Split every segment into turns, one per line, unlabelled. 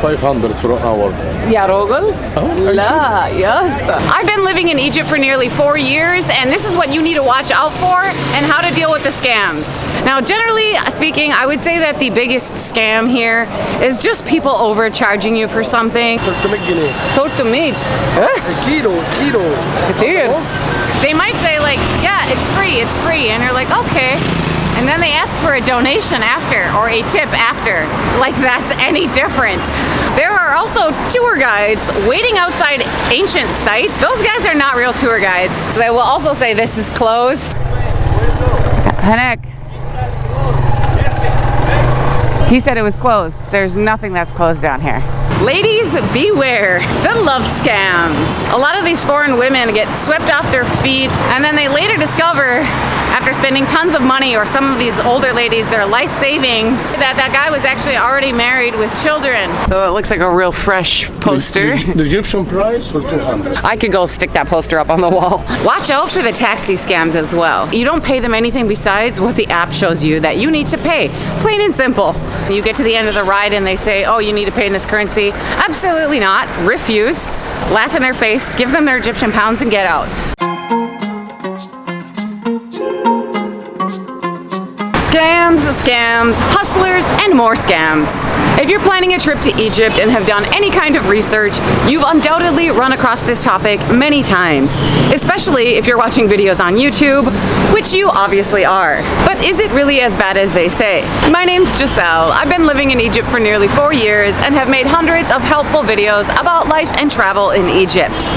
500 for an hour.
يا راجل؟ لا يا اسطى. I've been living in Egypt for nearly 4 years, and this is what you need to watch out for and how to deal with the scams. Now, generally speaking, I would say that the biggest scam here is just people overcharging you for something.
300 جنيه.
300.
كيلو
كتير. They might say like, yeah, it's free, and you're like, okay. And then they ask for a donation after, or a tip after, like that's any different. There are also tour guides waiting outside ancient sites. Those guys are not real tour guides. They will also say this is closed. Hanek. He said it was closed. There's nothing that's closed down here. Ladies, beware the love scams. A lot of these foreign women get swept off their feet, and then they later discover, after spending tons of money, or some of these older ladies, their life savings, that guy was actually already married with children. So it looks like a real fresh poster.
The Egyptian price for 200.
I could go stick that poster up on the wall. Watch out for the taxi scams as well. You don't pay them anything besides what the app shows you that you need to pay. Plain and simple. You get to the end of the ride and they say, oh, you need to pay in this currency. Absolutely not. Refuse. Laugh in their face, give them their Egyptian pounds, and get out. Scams, hustlers, and more scams. If you're planning a trip to Egypt and have done any kind of research, you've undoubtedly run across this topic many times, especially if you're watching videos on YouTube, which you obviously are. But is it really as bad as they say? My name's Gisselle. I've been living in Egypt for nearly 4 years and have made hundreds of helpful videos about life and travel in Egypt.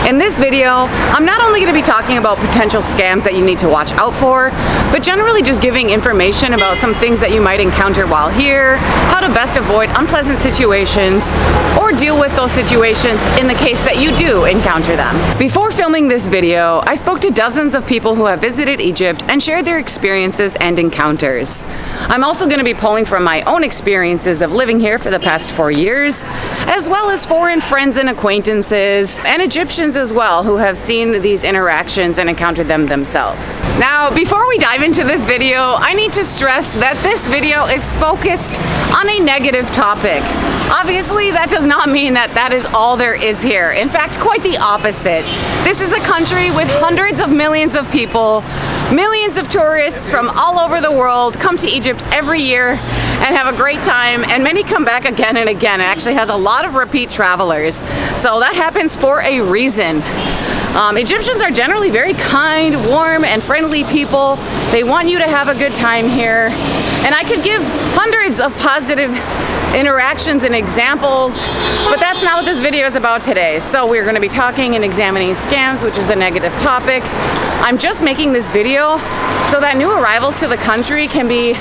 In this video, I'm not only going to be talking about potential scams that you need to watch out for, but generally just giving information about some things that you might encounter while here, how to best avoid unpleasant situations, or deal with those situations in the case that you do encounter them. Before filming this video, I spoke to dozens of people who have visited Egypt and shared their experiences and encounters. I'm also going to be pulling from my own experiences of living here for the past 4 years, as well as foreign friends and acquaintances, and Egyptians as well who have seen these interactions and encountered them themselves. Now, before we dive into this video, I need to stress that this video is focused on a negative topic. Obviously, that does not mean that that is all there is here. In fact, quite the opposite. This is a country with hundreds of millions of people. Millions of tourists from all over the world come to Egypt every year and have a great time, and many come back again and again. It actually has a lot of repeat travelers. So that happens for a reason. Egyptians are generally very kind, warm, and friendly people. They want you to have a good time here. And I could give hundreds of positive interactions and examples, but that's not what this video is about today. So we're going to be talking and examining scams, which is the negative topic. I'm just making this video so that new arrivals to the country can be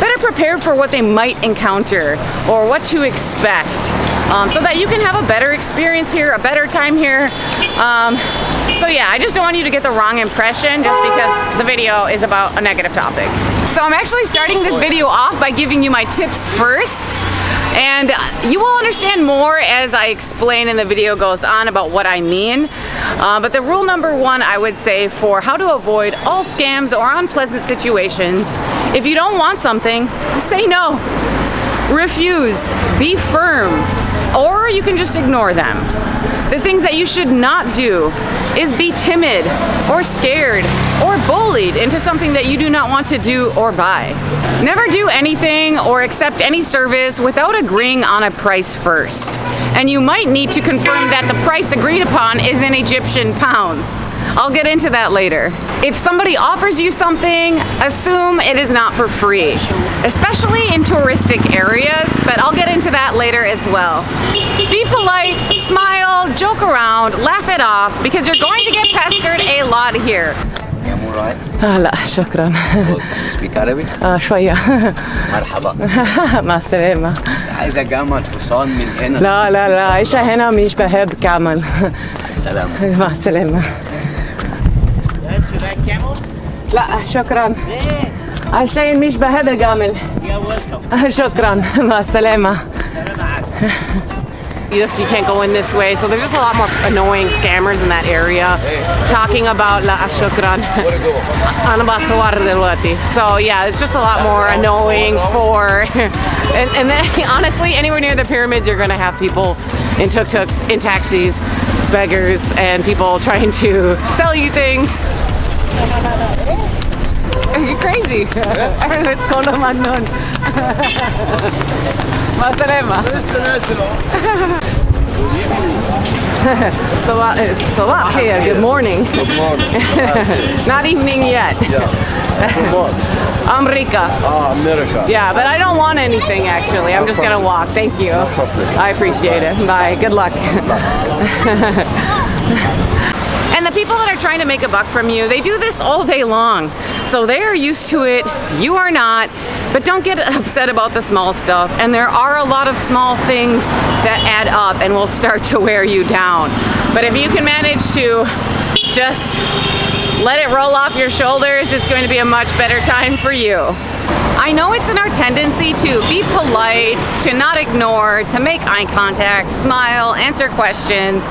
better prepared for what they might encounter or what to expect, so that you can have a better experience here, a better time here. So yeah, I just don't want you to get the wrong impression just because the video is about a negative topic. So I'm actually starting this video off by giving you my tips first. And you will understand more as I explain and the video goes on about what I mean. But the rule number 1, I would say, for how to avoid all scams or unpleasant situations: if you don't want something, say no. Refuse. Be firm. Or you can just ignore them. The things that you should not do is be timid or scared or bullied into something that you do not want to do or buy. Never do anything or accept any service without agreeing on a price first. And you might need to confirm that the price agreed upon is in Egyptian pounds. I'll get into that later. If somebody offers you something, assume it is not for free, especially in touristic areas, but I'll get into that later as well. Be polite, smile, joke around, laugh it off, because you're going to get pestered a lot here.
لا شكرا.
Speak Arabic?
شوية.
مرحبا.
مع السلامة.
عايزة جامعة حصان من هنا.
لا عيشة هنا مش بحب كامل.
مع السلامة.
مع السلامة. لا شكرا. عشان مش بحب كامل. شكرا. مع السلامة.
this, you can't go in this way. So there's just a lot more annoying scammers in that area talking about la shukran. So yeah, it's just a lot more annoying for, and then honestly, anywhere near the pyramids, you're gonna have people in tuk-tuks, in taxis, beggars, and people trying to sell you things. Are you crazy? Sabah here, good morning.
Good morning.
Not evening yet. America.
America.
Yeah, but I don't want anything actually. I'm just gonna walk. Thank you. I appreciate it. Bye. Good luck. And the people that are trying to make a buck from you, they do this all day long. So they are used to it, you are not, but don't get upset about the small stuff. And there are a lot of small things that add up and will start to wear you down. But if you can manage to just let it roll off your shoulders, it's going to be a much better time for you. I know it's in our tendency to be polite, to not ignore, to make eye contact, smile, answer questions,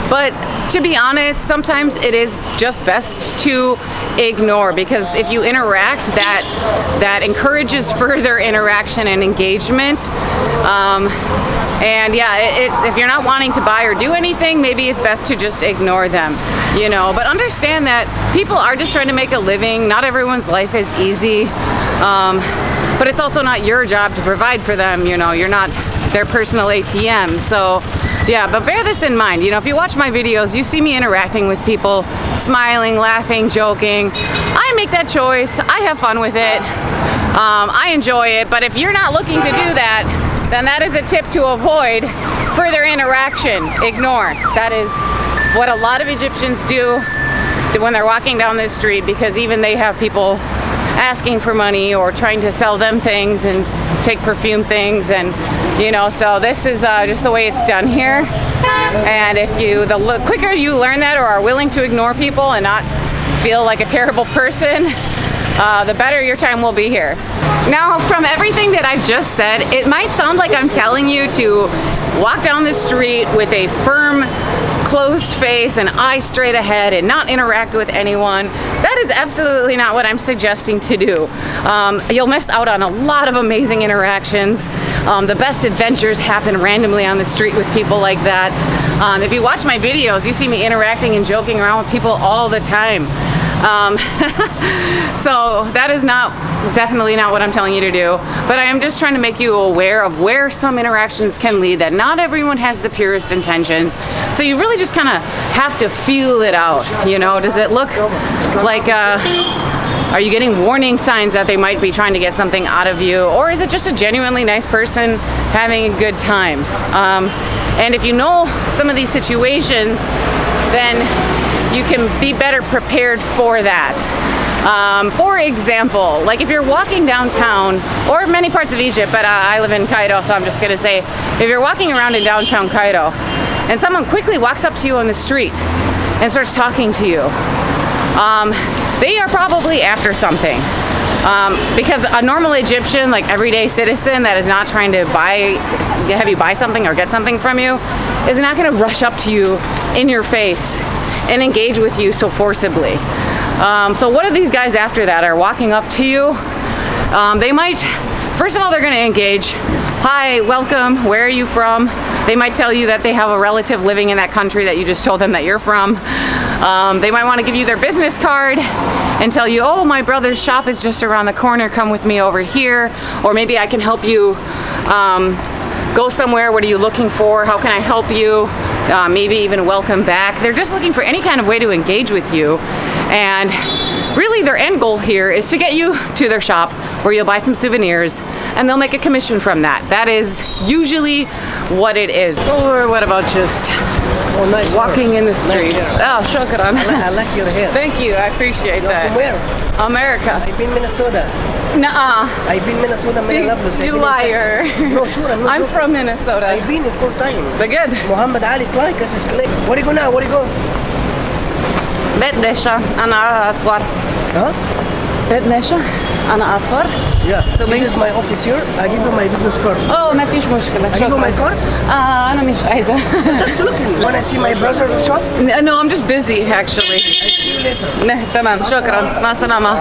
but to be honest, sometimes it is just best to ignore, because if you interact, that encourages further interaction and engagement. And yeah, if you're not wanting to buy or do anything, maybe it's best to just ignore them, you know. But understand that people are just trying to make a living. Not everyone's life is easy, but it's also not your job to provide for them, you know. You're not their personal ATM. So yeah, but bear this in mind. You know, if you watch my videos, you see me interacting with people, smiling, laughing, joking. I make that choice. I have fun with it. I enjoy it. But if you're not looking to do that, then that is a tip to avoid further interaction. Ignore. That is what a lot of Egyptians do when they're walking down this street, because even they have people asking for money or trying to sell them things and take perfume things, and you know, so this is just the way it's done here. And if you, the quicker you learn that or are willing to ignore people and not feel like a terrible person, the better your time will be here. Now, from everything that I've just said, it might sound like I'm telling you to walk down the street with a firm, closed face and eyes straight ahead and not interact with anyone. That is absolutely not what I'm suggesting to do. You'll miss out on a lot of amazing interactions. The best adventures happen randomly on the street with people like that. If you watch my videos, you see me interacting and joking around with people all the time. So that is definitely not what I'm telling you to do, but I am just trying to make you aware of where some interactions can lead, that not everyone has the purest intentions. So you really just kind of have to feel it out, you know. Does it look like, are you getting warning signs that they might be trying to get something out of you, or is it just a genuinely nice person having a good time? And if you know some of these situations, then you can be better prepared for that. For example, like if you're walking downtown, or many parts of Egypt, but I live in Cairo, so I'm just gonna say, if you're walking around in downtown Cairo and someone quickly walks up to you on the street and starts talking to you, they are probably after something. Because a normal Egyptian, like everyday citizen that is not trying to have you buy something or get something from you, is not gonna rush up to you in your face and engage with you so forcibly. So what are these guys after that are walking up to you? They might, first of all, they're gonna engage. Hi, welcome, where are you from? They might tell you that they have a relative living in that country that you just told them that you're from. They might wanna give you their business card and tell you, oh, my brother's shop is just around the corner, come with me over here. Or maybe I can help you go somewhere, what are you looking for? How can I help you? Maybe even welcome back. They're just looking for any kind of way to engage with you. And really their end goal here is to get you to their shop where you'll buy some souvenirs and they'll make a commission from that. That is usually what it is. Or what about just walking in the streets?
Nice.
Oh, shukran.
I like your hair.
Thank you, I appreciate that.
From where?
America.
I've been Minnesota.
Nuh-uh.
I've been Minnesota, Minneapolis.
You liar.
No, sure,
I'm from Minnesota.
I've been here 4 times.
The good.
Muhammad Ali Clark is Clay. Where do you go now? Where do you go?
بدش أنا أصور.
Huh?
بيت نشا أنا أصفر.
Yeah. This is my office here. I give you my business card.
أوه ما فيش مشكلة.
I give you my card.
أنا مش عايزة.
Just looking. When I see my brother shop,
No, I'm just busy actually.
I see you later.
تمام شكرا مع السلامة.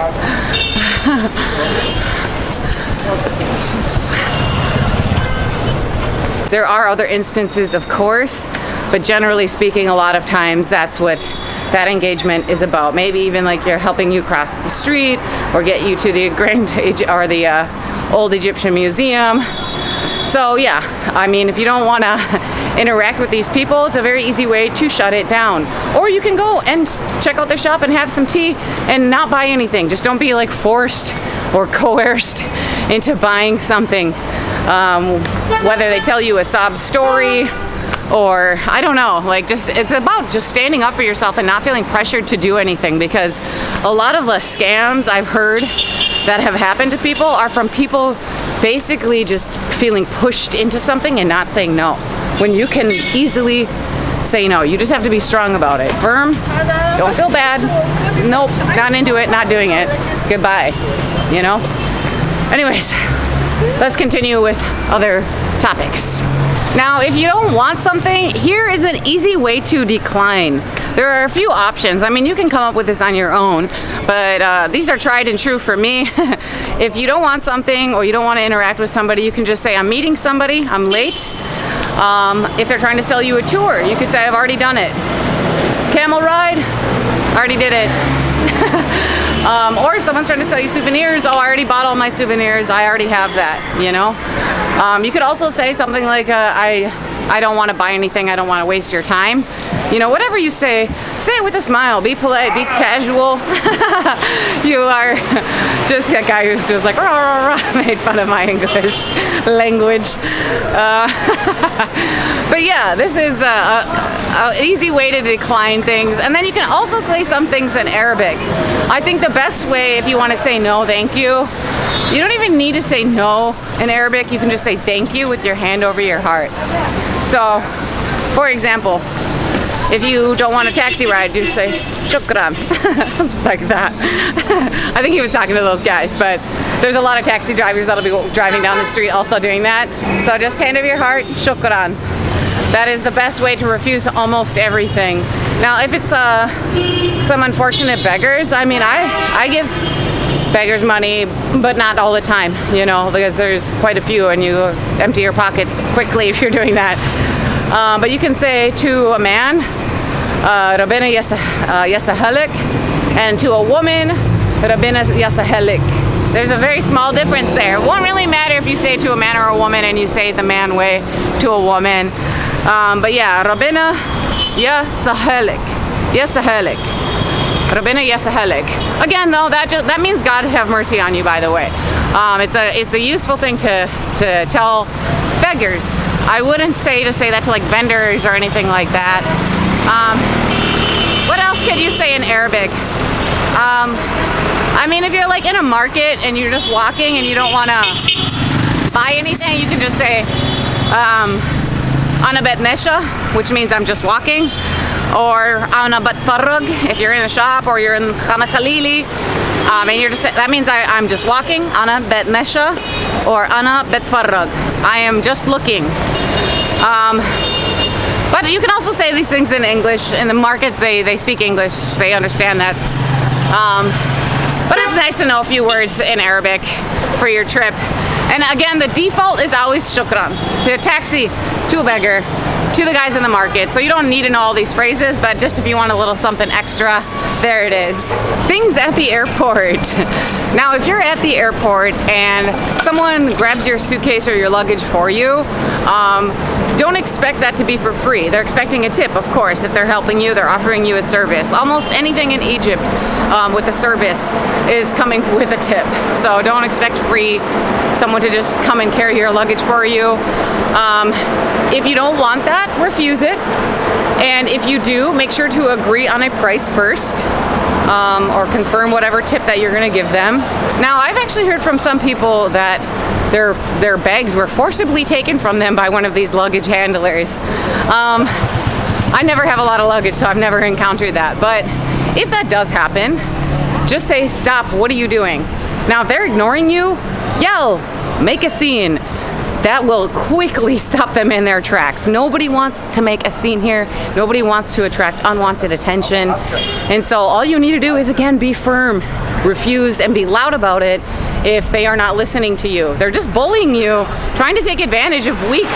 There are other instances, of course, but generally speaking, a lot of times that's what that engagement is about. Maybe even like you're helping you cross the street or get you to the old Egyptian museum. So yeah, I mean, if you don't want to interact with these people, it's a very easy way to shut it down. Or you can go and check out their shop and have some tea and not buy anything. Just don't be like forced or coerced into buying something. Whether they tell you a sob story or I don't know, like just it's about just standing up for yourself and not feeling pressured to do anything, because a lot of the scams I've heard that have happened to people are from people basically just feeling pushed into something and not saying no, when you can easily say no. You just have to be strong about it. Firm, don't feel bad. Nope, not into it, not doing it. Goodbye, you know? Anyways, let's continue with other topics. Now, if you don't want something, here is an easy way to decline. There are a few options. I mean, you can come up with this on your own, but these are tried and true for me. If you don't want something or you don't want to interact with somebody, you can just say, I'm meeting somebody, I'm late. If they're trying to sell you a tour, you could say, I've already done it. Camel ride, already did it. Or if someone's trying to sell you souvenirs, oh, I already bought all my souvenirs, I already have that, you know? You could also say something like, I don't want to buy anything, I don't want to waste your time. You know, whatever you say it with a smile, be polite, be casual. You are just a guy who's just like, rah, rah, rah, made fun of my English language. But yeah, this is an easy way to decline things. And then you can also say some things in Arabic. I think the best way, if you want to say no, thank you, you don't even need to say no in Arabic. You can just say thank you with your hand over your heart. So, for example, if you don't want a taxi ride, you just say shukran, like that. I think he was talking to those guys, but there's a lot of taxi drivers that'll be driving down the street also doing that. So just hand over your heart, shukran. That is the best way to refuse almost everything. Now, if it's some unfortunate beggars, I mean, I give beggars money, but not all the time, you know, because there's quite a few and you empty your pockets quickly if you're doing that. But you can say to a man, Rabbina yasahelik, and to a woman, Rabbina yasahelik. There's a very small difference there. It won't really matter if you say to a man or a woman and you say it the man way to a woman. But yeah, Rabbina yasahelik, yasahelik. Rabbina yasahelik. Again, though, that means God have mercy on you, by the way. It's a useful thing to tell beggars. I wouldn't say that to like vendors or anything like that. What else could you say in Arabic? I mean, if you're like in a market and you're just walking and you don't want to buy anything, you can just say ana betnesha, which means I'm just walking, or ana batfarrag if you're in a shop, or you're in Khana Khalili. And you're just, that means I'm just walking, ana betnesha, or ana betfarrag. I am just looking. But you can also say these things in English. In the markets, they speak English, they understand that. But it's nice to know a few words in Arabic for your trip. And again, the default is always shukran. To a taxi, to a beggar, to the guys in the market. So you don't need to know all these phrases, but just if you want a little something extra, there it is. Things at the airport. Now, if you're at the airport and someone grabs your suitcase or your luggage for you, don't expect that to be for free. They're expecting a tip, of course. If they're helping you, they're offering you a service. Almost anything in Egypt with a service is coming with a tip. So don't expect free someone to just come and carry your luggage for you. If you don't want that, refuse it. And if you do, make sure to agree on a price first, or confirm whatever tip that you're going to give them. Now, I've actually heard from some people that their bags were forcibly taken from them by one of these luggage handlers. I never have a lot of luggage, so I've never encountered that. But if that does happen, just say, stop, what are you doing? Now, if they're ignoring you, yell, make a scene. That will quickly stop them in their tracks. Nobody wants to make a scene here. Nobody wants to attract unwanted attention. And so all you need to do is, again, be firm, refuse, and be loud about it if they are not listening to you. They're just bullying you, trying to take advantage of weak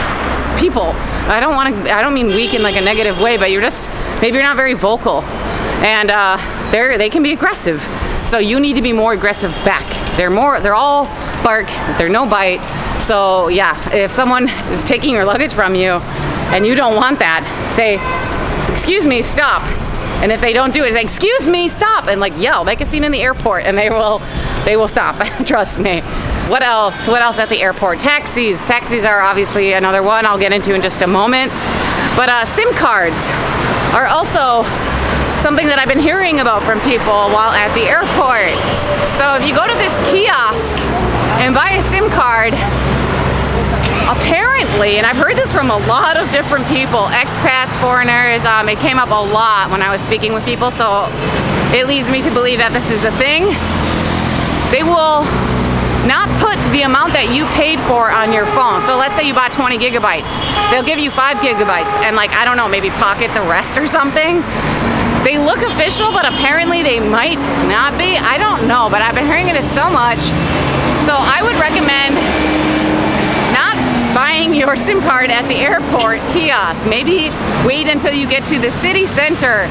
people. I don't mean weak in like a negative way, but maybe you're not very vocal. And they can be aggressive. So you need to be more aggressive back. They're all bark, they're no bite. So yeah, if someone is taking your luggage from you and you don't want that, say, excuse me, stop. And if they don't do it, say, excuse me, stop, and like yell, make a scene in the airport, and they will stop. Trust me. What else? What else at the airport? Taxis. Taxis are obviously another one I'll get into in just a moment. But SIM cards are also something that I've been hearing about from people while at the airport. So if you go to this kiosk and buy a SIM card, apparently, and I've heard this from a lot of different people, expats, foreigners, it came up a lot when I was speaking with people, so it leads me to believe that this is a thing. They will not put the amount that you paid for on your phone. So let's say you bought 20 gigabytes. They'll give you 5 gigabytes and like, I don't know, maybe pocket the rest or something. They look official, but apparently they might not be. I don't know, but I've been hearing it so much. So I would recommend not buying your SIM card at the airport kiosk. Maybe wait until you get to the city center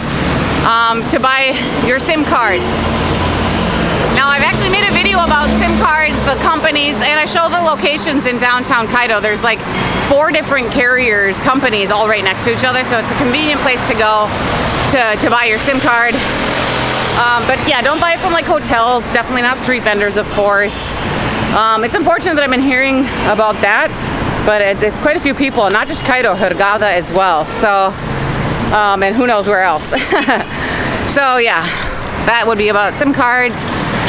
to buy your SIM card. Now, I've actually made a video about SIM cards, the companies, and I show the locations in downtown Cairo. There's like 4 different carriers, companies, all right next to each other, so it's a convenient place to go to buy your SIM card. But yeah, don't buy it from like hotels, definitely not street vendors, of course. It's unfortunate that I've been hearing about that, but it's quite a few people, not just Cairo, Hurghada as well. So, and who knows where else. So yeah, that would be about SIM cards.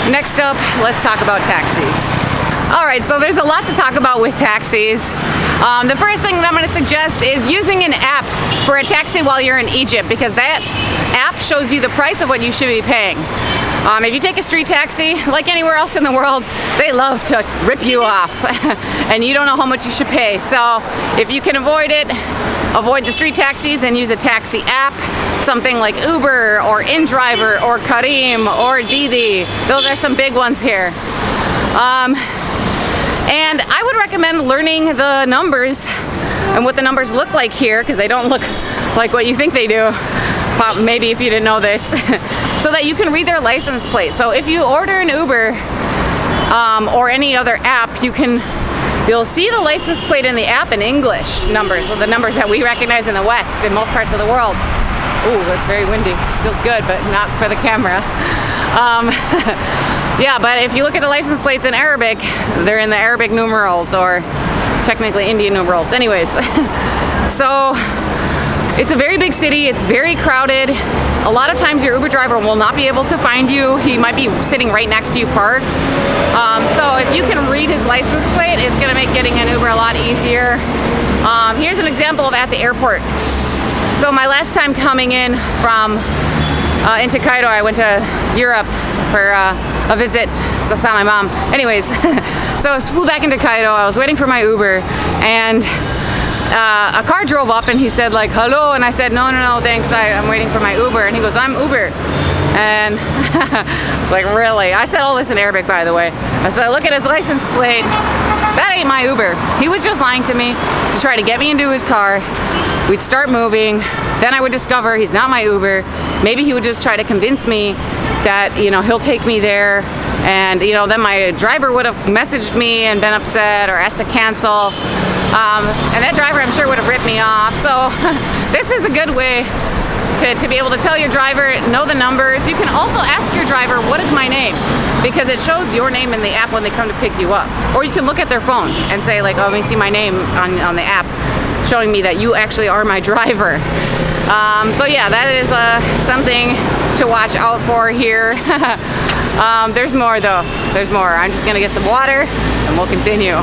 Next up, let's talk about taxis. All right, so there's a lot to talk about with taxis. The first thing that I'm gonna suggest is using an app for a taxi while you're in Egypt, because that app shows you the price of what you should be paying. If you take a street taxi, like anywhere else in the world, they love to rip you off and you don't know how much you should pay. So if you can avoid it, avoid the street taxis and use a taxi app, something like Uber or InDriver or Karim or Didi. Those are some big ones here. And I would recommend learning the numbers and what the numbers look like here, because they don't look like what you think they do. Maybe if you didn't know this. So that you can read their license plate. So if you order an Uber or any other app, you'll see the license plate in the app in English numbers, so the numbers that we recognize in the West, in most parts of the world. Ooh, that's very windy. Feels good, but not for the camera. Yeah, but if you look at the license plates in Arabic, they're in the Arabic numerals, or technically Indian numerals. Anyways, so it's a very big city, it's very crowded. A lot of times your Uber driver will not be able to find you. He might be sitting right next to you parked. So if you can read his license plate, it's gonna make getting an Uber a lot easier. Here's an example of at the airport. So my last time coming in from into Cairo, I went to Europe for a visit to saw my mom. Anyways, so I flew back into Cairo. I was waiting for my Uber, and a car drove up and he said like, hello, and I said, no, thanks, I'm waiting for my Uber. And he goes, I'm Uber. And it's like, really? I said all this in Arabic, by the way. I said, look at his license plate. That ain't my Uber. He was just lying to me to try to get me into his car. We'd start moving, then I would discover he's not my Uber. Maybe he would just try to convince me that, you know, he'll take me there, and, you know, then my driver would have messaged me and been upset or asked to cancel. And that driver, I'm sure, would have ripped me off. So this is a good way to be able to tell your driver, know the numbers. You can also ask your driver, what is my name? Because it shows your name in the app when they come to pick you up. Or you can look at their phone and say like, oh, let me see my name on the app, showing me that you actually are my driver. So yeah, that is something to watch out for here. There's more though. There's more. I'm just gonna get some water and we'll continue.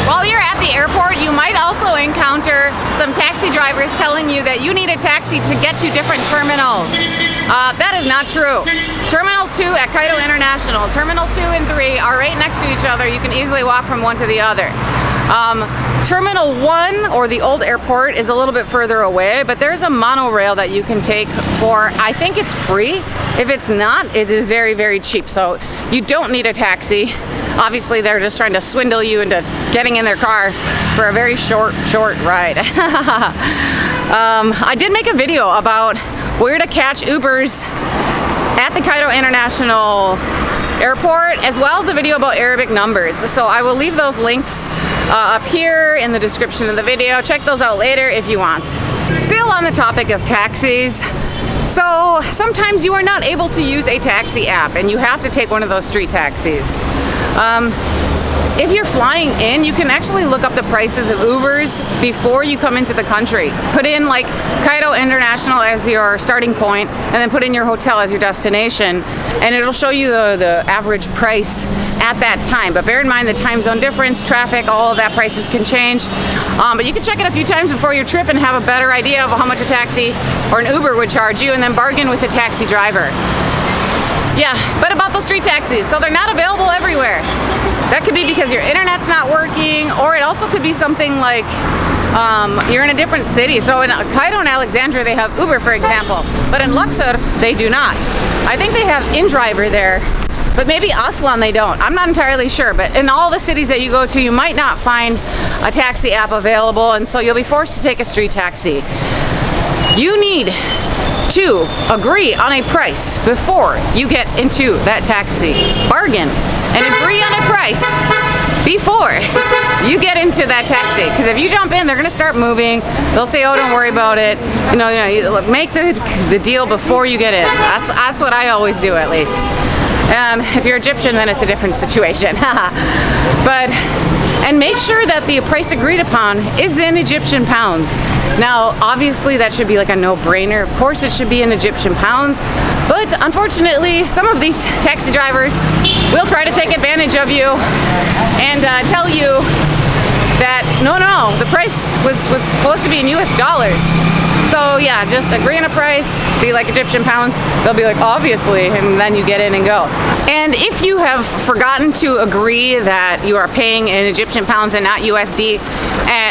While you're at the airport, you might also encounter some taxi drivers telling you that you need a taxi to get to different terminals. That is not true. Terminal 2 at Cairo International, Terminal 2 and 3 are right next to each other. You can easily walk from one to the other. Terminal 1, or the old airport, is a little bit further away, but there's a monorail that you can take for, I think it's free. If it's not, it is very, very cheap. So you don't need a taxi. Obviously, they're just trying to swindle you into getting in their car for a very short ride. I did make a video about where to catch Ubers at the Cairo International Airport, as well as a video about Arabic numbers. So I will leave those links up here in the description of the video. Check those out later if you want. Still on the topic of taxis, so sometimes you are not able to use a taxi app and you have to take one of those street taxis. If you're flying in, you can actually look up the prices of Ubers before you come into the country. Put in like Cairo International as your starting point and then put in your hotel as your destination, and it'll show you the average price at that time. But bear in mind the time zone difference, traffic, all of that prices can change. But you can check it a few times before your trip and have a better idea of how much a taxi or an Uber would charge you, and then bargain with the taxi driver. Yeah, but about those street taxis, so they're not available everywhere. That could be because your internet's not working, or it also could be something like you're in a different city. So in Cairo and Alexandria they have Uber, for example, but in Luxor they do not. I think they have InDriver there, but maybe Aslan they don't. I'm not entirely sure, but in all the cities that you go to, you might not find a taxi app available, and so you'll be forced to take a street taxi. You need to agree on a price before you get into that taxi. Bargain and agree on a price before you get into that taxi. Because if you jump in, they're gonna start moving. They'll say, "Oh, don't worry about it." You know, make the deal before you get in. That's what I always do, at least. If you're Egyptian, then it's a different situation. And make sure that the price agreed upon is in Egyptian pounds. Now, obviously that should be like a no-brainer. Of course it should be in Egyptian pounds, but unfortunately some of these taxi drivers will try to take advantage of you and tell you that no, the price was supposed to be in US dollars. So yeah, just agree on a price, be like Egyptian pounds. They'll be like, obviously, and then you get in and go. And if you have forgotten to agree that you are paying in Egyptian pounds and not USD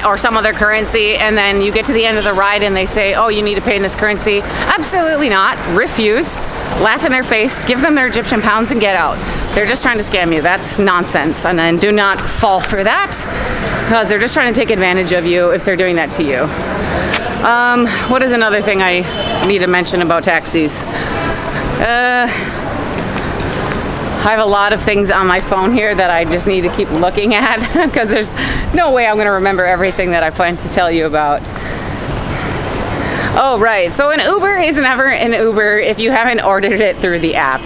or some other currency, and then you get to the end of the ride and they say, oh, you need to pay in this currency, absolutely not. Refuse, laugh in their face, give them their Egyptian pounds and get out. They're just trying to scam you. That's nonsense. And then do not fall for that, because they're just trying to take advantage of you if they're doing that to you. What is another thing I need to mention about taxis? I have a lot of things on my phone here that I just need to keep looking at because there's no way I'm going to remember everything that I plan to tell you about. Oh, right. So an Uber is never an Uber if you haven't ordered it through the app.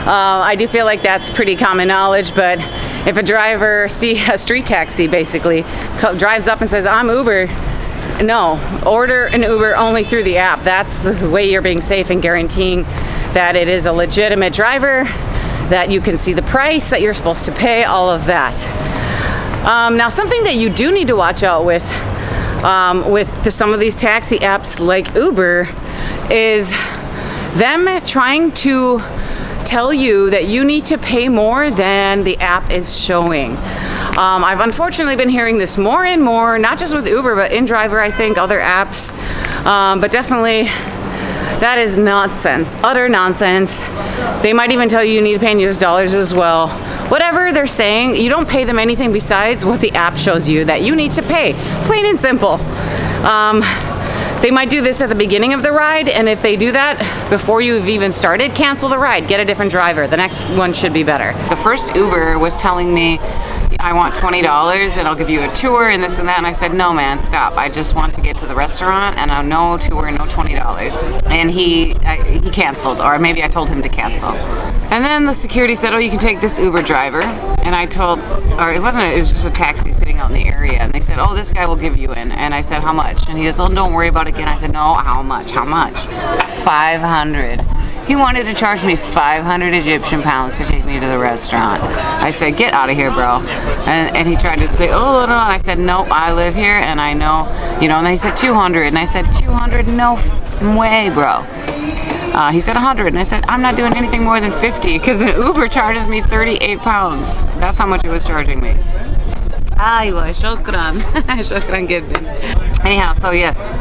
I do feel like that's pretty common knowledge, but if a driver, a street taxi basically, drives up and says, I'm Uber, no, order an Uber only through the app. That's the way you're being safe and guaranteeing that it is a legitimate driver, that you can see the price that you're supposed to pay, all of that. Now, something that you do need to watch out with some of these taxi apps like Uber is them trying to tell you that you need to pay more than the app is showing. I've unfortunately been hearing this more and more, not just with Uber, but InDriver, I think, other apps. But definitely, that is nonsense, utter nonsense. They might even tell you need to pay in US dollars as well. Whatever they're saying, you don't pay them anything besides what the app shows you that you need to pay, plain and simple. They might do this at the beginning of the ride, and if they do that before you've even started, cancel the ride, get a different driver. The next one should be better. The first Uber was telling me, I want $20 and I'll give you a tour and this and that, and I said, no man, stop. I just want to get to the restaurant and no tour, no $20. And he canceled, or maybe I told him to cancel. And then the security said, oh, you can take this Uber driver. And I told, or it was just a taxi sitting out in the area, and they said, oh, this guy will give you in. And I said, how much? And he goes, oh, don't worry about it again. I said, no, how much? 500. He wanted to charge me 500 Egyptian pounds to take me to the restaurant. I said, get out of here, bro. And he tried to say, oh, no, no. And I said, nope, I live here and I know, you know, and he said 200. And I said, 200? No way, bro. He said 100. And I said, I'm not doing anything more than 50 because an Uber charges me 38 pounds. That's how much it was charging me. Aywa, shukran. Shukran jiddan. Anyhow, so yes.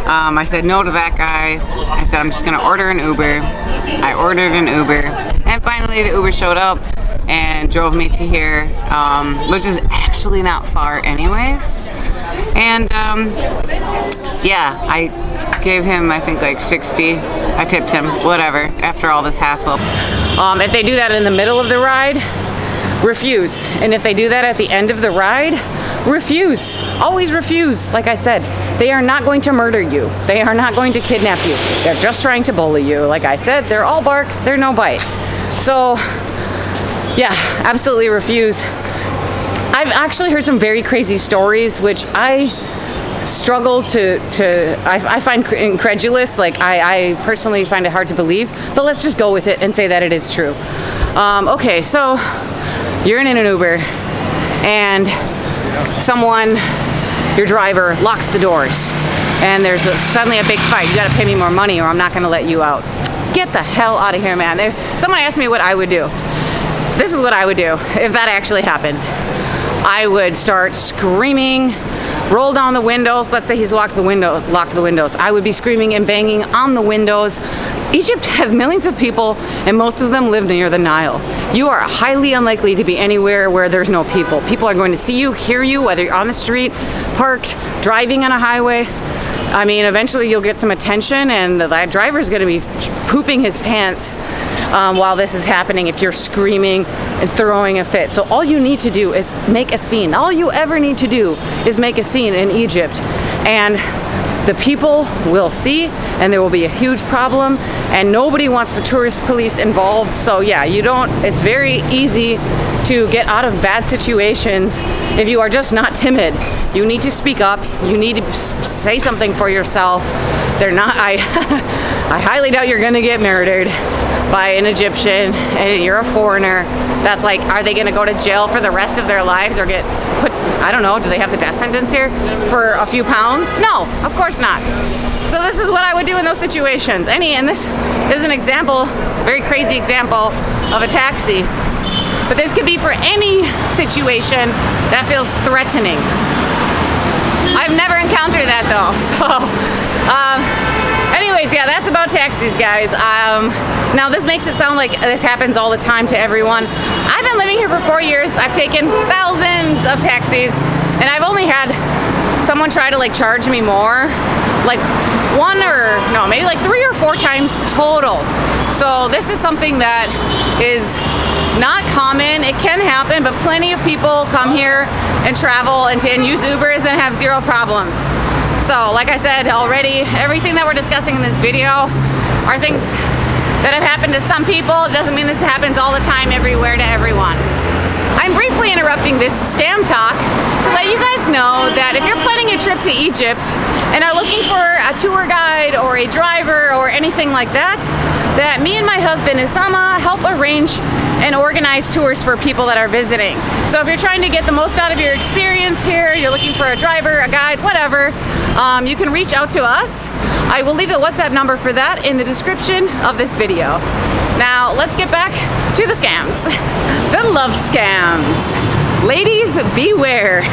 I said no to that guy. I said I'm just gonna order an Uber. I ordered an Uber, and finally the Uber showed up and drove me to here, which is actually not far anyways. And yeah, I gave him I think like 60. I tipped him, whatever, after all this hassle. If they do that in the middle of the ride, refuse. And if they do that at the end of the ride, refuse. Always refuse. Like I said, they are not going to murder you. They are not going to kidnap you. They're just trying to bully you. Like I said, they're all bark, they're no bite. So yeah, absolutely refuse. I've actually heard some very crazy stories, which I struggle I find incredulous. Like I personally find it hard to believe, but let's just go with it and say that it is true. Okay, so you're in an Uber and your driver locks the doors and there's suddenly a big fight. You gotta pay me more money or I'm not gonna let you out. Get the hell out of here, man. Someone asked me what I would do. This is what I would do if that actually happened. I would start screaming, roll down the windows. Let's say he's locked the windows. I would be screaming and banging on the windows. Egypt has millions of people and most of them live near the Nile. You are highly unlikely to be anywhere where there's no people. People are going to see you, hear you, whether you're on the street, parked, driving on a highway. I mean, eventually you'll get some attention and the driver's going to be pooping his pants while this is happening if you're screaming and throwing a fit. So all you need to do is make a scene. All you ever need to do is make a scene in Egypt, and the people will see and there will be a huge problem and nobody wants the tourist police involved. So yeah, it's very easy to get out of bad situations if you are just not timid. You need to speak up. You need to say something for yourself. I highly doubt you're gonna get murdered by an Egyptian and you're a foreigner. That's like, are they gonna go to jail for the rest of their lives or get put, I don't know, do they have the death sentence here for a few pounds? No, of course not. So this is what I would do in those situations. And this is an example, very crazy example of a taxi. But this could be for any situation that feels threatening. I've never encountered that though. So, anyways, yeah, that's about taxis, guys. Now this makes it sound like this happens all the time to everyone. I've been living here for 4 years. I've taken thousands of taxis, and I've only had someone try to like charge me more, like maybe like 3 or 4 times total. So this is something that is not common. It can happen, but plenty of people come here and travel and use Ubers and have zero problems. So like I said already, everything that we're discussing in this video are things that have happened to some people. It doesn't mean this happens all the time everywhere to everyone. I'm briefly interrupting this scam talk to let you guys know that if you're planning a trip to Egypt and are looking for a tour guide or a driver or anything like that, that me and my husband Osama help arrange and organize tours for people that are visiting. So if you're trying to get the most out of your experience here, you're looking for a driver, a guide, whatever, you can reach out to us. I will leave the WhatsApp number for that in the description of this video. Now let's get back to the scams. The love scams. Ladies, beware.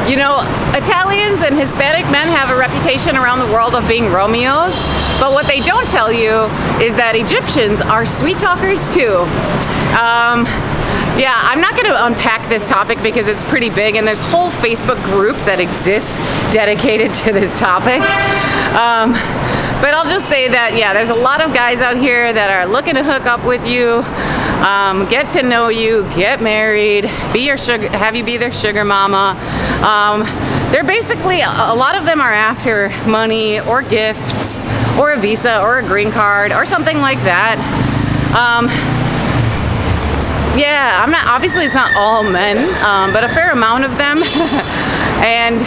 You know, Italians and Hispanic men have a reputation around the world of being Romeos, but what they don't tell you is that Egyptians are sweet talkers too. Yeah, I'm not going to unpack this topic because it's pretty big and there's whole Facebook groups that exist dedicated to this topic. But I'll just say that, yeah, there's a lot of guys out here that are looking to hook up with you, get to know you, get married, have you be their sugar mama. They're basically, a lot of them are after money or gifts or a visa or a green card or something like that. Yeah, obviously it's not all men, but a fair amount of them. And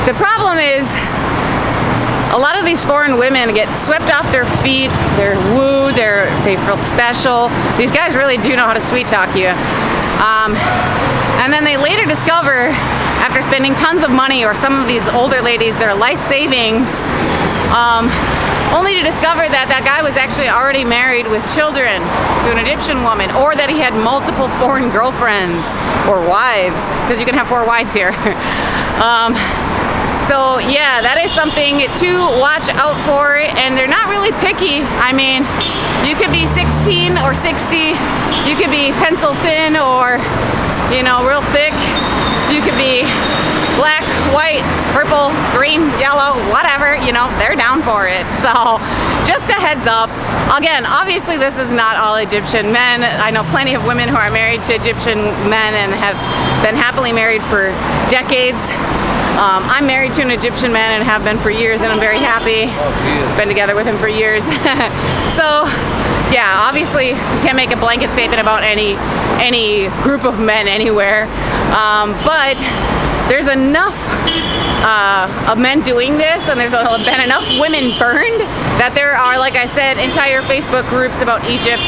the problem is, a a lot of these foreign women get swept off their feet, they're wooed, they feel special. These guys really do know how to sweet talk you. And then they later discover, after spending tons of money, or some of these older ladies, their life savings, only to discover that that guy was actually already married with children to an Egyptian woman, or that he had multiple foreign girlfriends or wives, because you can have 4 wives here. So yeah, that is something to watch out for, and they're not really picky. I mean, you could be 16 or 60, you could be pencil thin or, you know, real thick, you could be black, white, purple, green, yellow, whatever, you know, they're down for it. So just a heads up. Again, obviously this is not all Egyptian men. I know plenty of women who are married to Egyptian men and have been happily married for decades. I'm married to an Egyptian man and have been for years, and I'm very happy. Been together with him for years. So yeah, obviously you can't make a blanket statement about any group of men anywhere, but there's enough of men doing this, and there's been enough women burned, that there are, like I said, entire Facebook groups about Egypt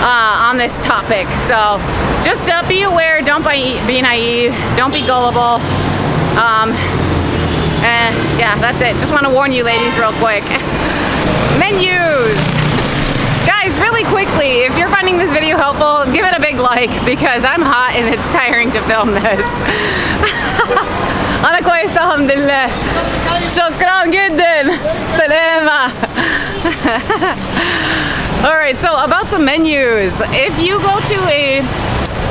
on this topic. So just be aware, don't be naive, don't be gullible. And yeah, that's it. Just want to warn you ladies real quick. Menus! Guys, really quickly, if you're finding this video helpful, give it a big like, because I'm hot and it's tiring to film this. أنا كويسة الحمد لله. شكرا جدا. سلامة. Alright, so about some menus. If you go to a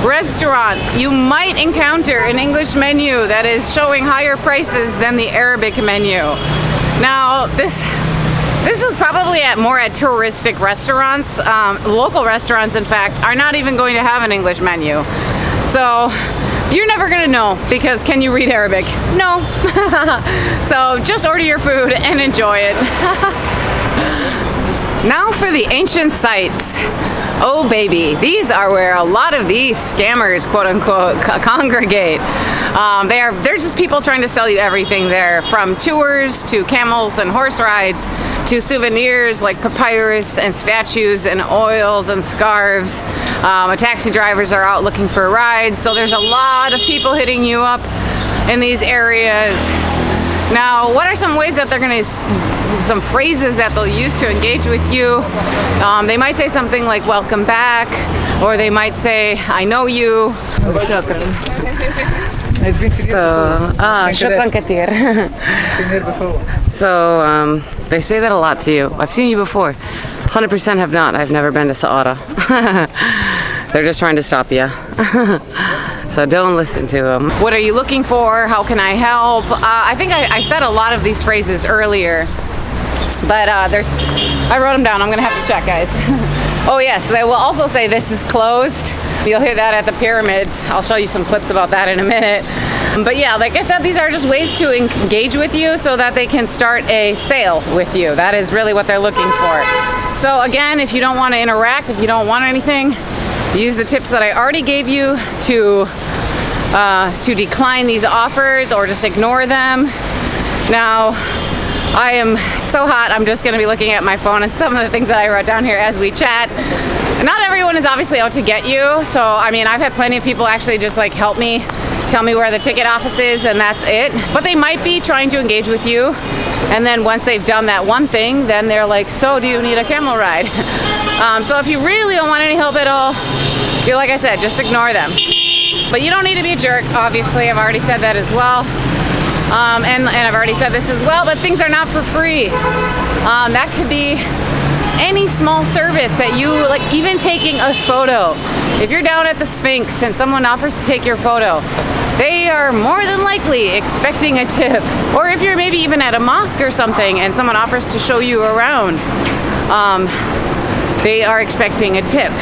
restaurant, you might encounter an English menu that is showing higher prices than the Arabic menu. Now, this is probably more at touristic restaurants. Local restaurants, in fact, are not even going to have an English menu. So you're never gonna know, because can you read Arabic? No. So just order your food and enjoy it. Now for the ancient sites. Oh baby, these are where a lot of these scammers, quote unquote, congregate. They're just people trying to sell you everything there, from tours to camels and horse rides to souvenirs like papyrus and statues and oils and scarves. Taxi drivers are out looking for rides, so there's a lot of people hitting you up in these areas. Now, what are some ways that they're going to, some phrases that they'll use to engage with you? They might say something like "welcome back," or they might say "I know you." شكرا كثير. So they say that a lot to you. I've seen you before. 100% have not. I've never been to Saada. They're just trying to stop you. So don't listen to them. What are you looking for? How can I help? I think I said a lot of these phrases earlier, but I wrote them down. I'm gonna have to check, guys. Oh yes, they will also say this is closed. You'll hear that at the pyramids. I'll show you some clips about that in a minute. But yeah, like I said, these are just ways to engage with you so that they can start a sale with you. That is really what they're looking for. So again, if you don't want to interact, if you don't want anything, use the tips that I already gave you to decline these offers or just ignore them. Now, I am so hot, I'm just going to be looking at my phone and some of the things that I wrote down here as we chat. Not everyone is obviously out to get you, so I mean, I've had plenty of people actually just like help me, tell me where the ticket office is, and that's it. But they might be trying to engage with you, and then once they've done that one thing, then they're like, so do you need a camel ride? So if you really don't want any help at all, like I said, just ignore them. But you don't need to be a jerk, obviously. I've already said that as well. And I've already said this as well, but things are not for free. That could be any small service that you, like even taking a photo. If you're down at the Sphinx and someone offers to take your photo, they are more than likely expecting a tip. Or if you're maybe even at a mosque or something and someone offers to show you around, they are expecting a tip.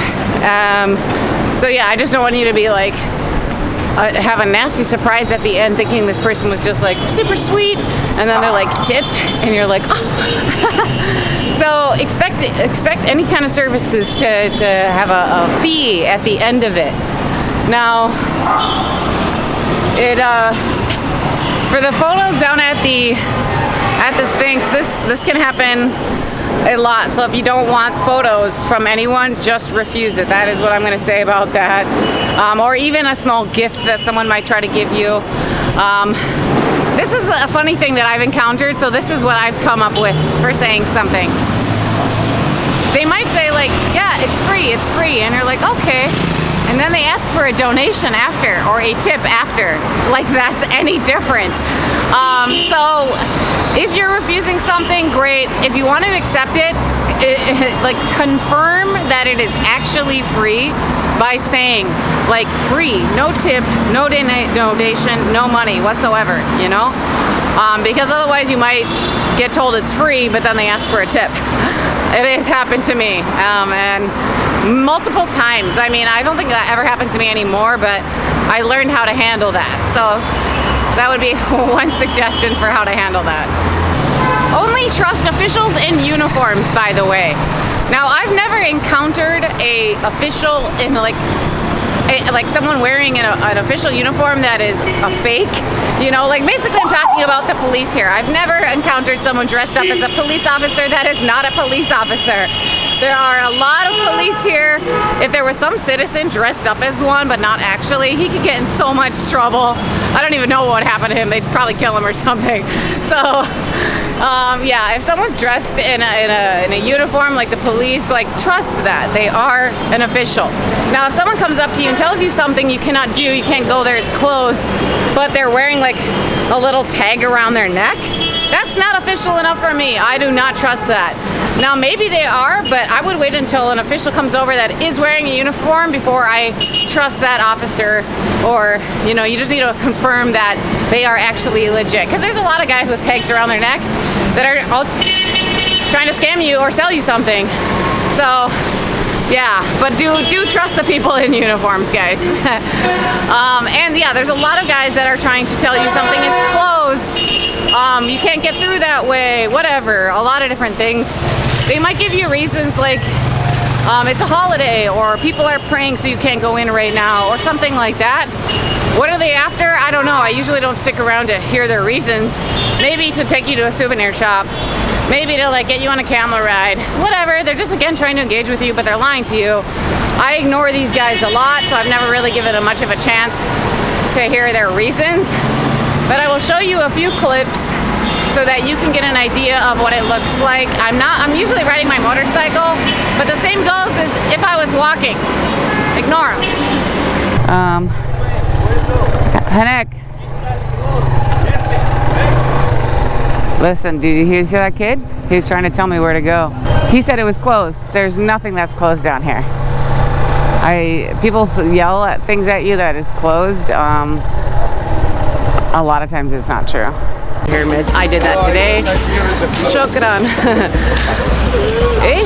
So yeah, I just don't want you to be like, have a nasty surprise at the end thinking this person was just like super sweet, and then they're like tip, and you're like, oh. So expect any kind of services to have a fee at the end of it. Now, for the photos down at the at the Sphinx, this can happen a lot. So if you don't want photos from anyone, just refuse it. That is what I'm going to say about that. Or even a small gift that someone might try to give you. This is a funny thing that I've encountered. So this is what I've come up with for saying something. They might say like, yeah, it's free. And you're like, okay. And then they ask for a donation after, or a tip after. Like that's any different. So if you're refusing something, great. If you want to accept it, like confirm that it is actually free by saying like free, no tip, no donation, no money whatsoever, you know? Because otherwise you might get told it's free, but then they ask for a tip. It has happened to me, and multiple times. I mean, I don't think that ever happens to me anymore, but I learned how to handle that. So that would be one suggestion for how to handle that. Only trust officials in uniforms, by the way. Now, I've never encountered a official in like someone wearing an official uniform that is a fake. You know, like basically I'm talking about the police here. I've never encountered someone dressed up as a police officer that is not a police officer. There are a lot of police here. If there was some citizen dressed up as one, but not actually, he could get in so much trouble. I don't even know what would happen to him. They'd probably kill him or something. So, yeah, if someone's dressed in a uniform like the police, like trust that they are an official. Now, if someone comes up to you and tells you something you cannot do, you can't go there, it's closed, but they're wearing like a little tag around their neck, that's not official enough for me. I do not trust that. Now, maybe they are, but I would wait until an official comes over that is wearing a uniform before I trust that officer. Or, you know, you just need to confirm that they are actually legit. Because there's a lot of guys with tags around their neck that are all trying to scam you or sell you something. So, yeah, but do trust the people in uniforms, guys. And yeah, there's a lot of guys that are trying to tell you something is closed. You can't get through that way, whatever, a lot of different things. They might give you reasons like it's a holiday, or people are praying so you can't go in right now, or something like that. What are they after? I don't know. I usually don't stick around to hear their reasons. Maybe to take you to a souvenir shop. Maybe to like get you on a camel ride. Whatever. They're just again trying to engage with you, but they're lying to you. I ignore these guys a lot, so I've never really given them much of a chance to hear their reasons. But I will show you a few clips so that you can get an idea of what it looks like. I'm usually riding my motorcycle, but the same goes as if I was walking. Ignore them. Hanek. Listen, did you hear that kid? He was trying to tell me where to go. He said it was closed. There's nothing that's closed down here. People yell at things at you that is closed. A lot of times it's not true. Pyramids. I did that today. Shukran. Eh?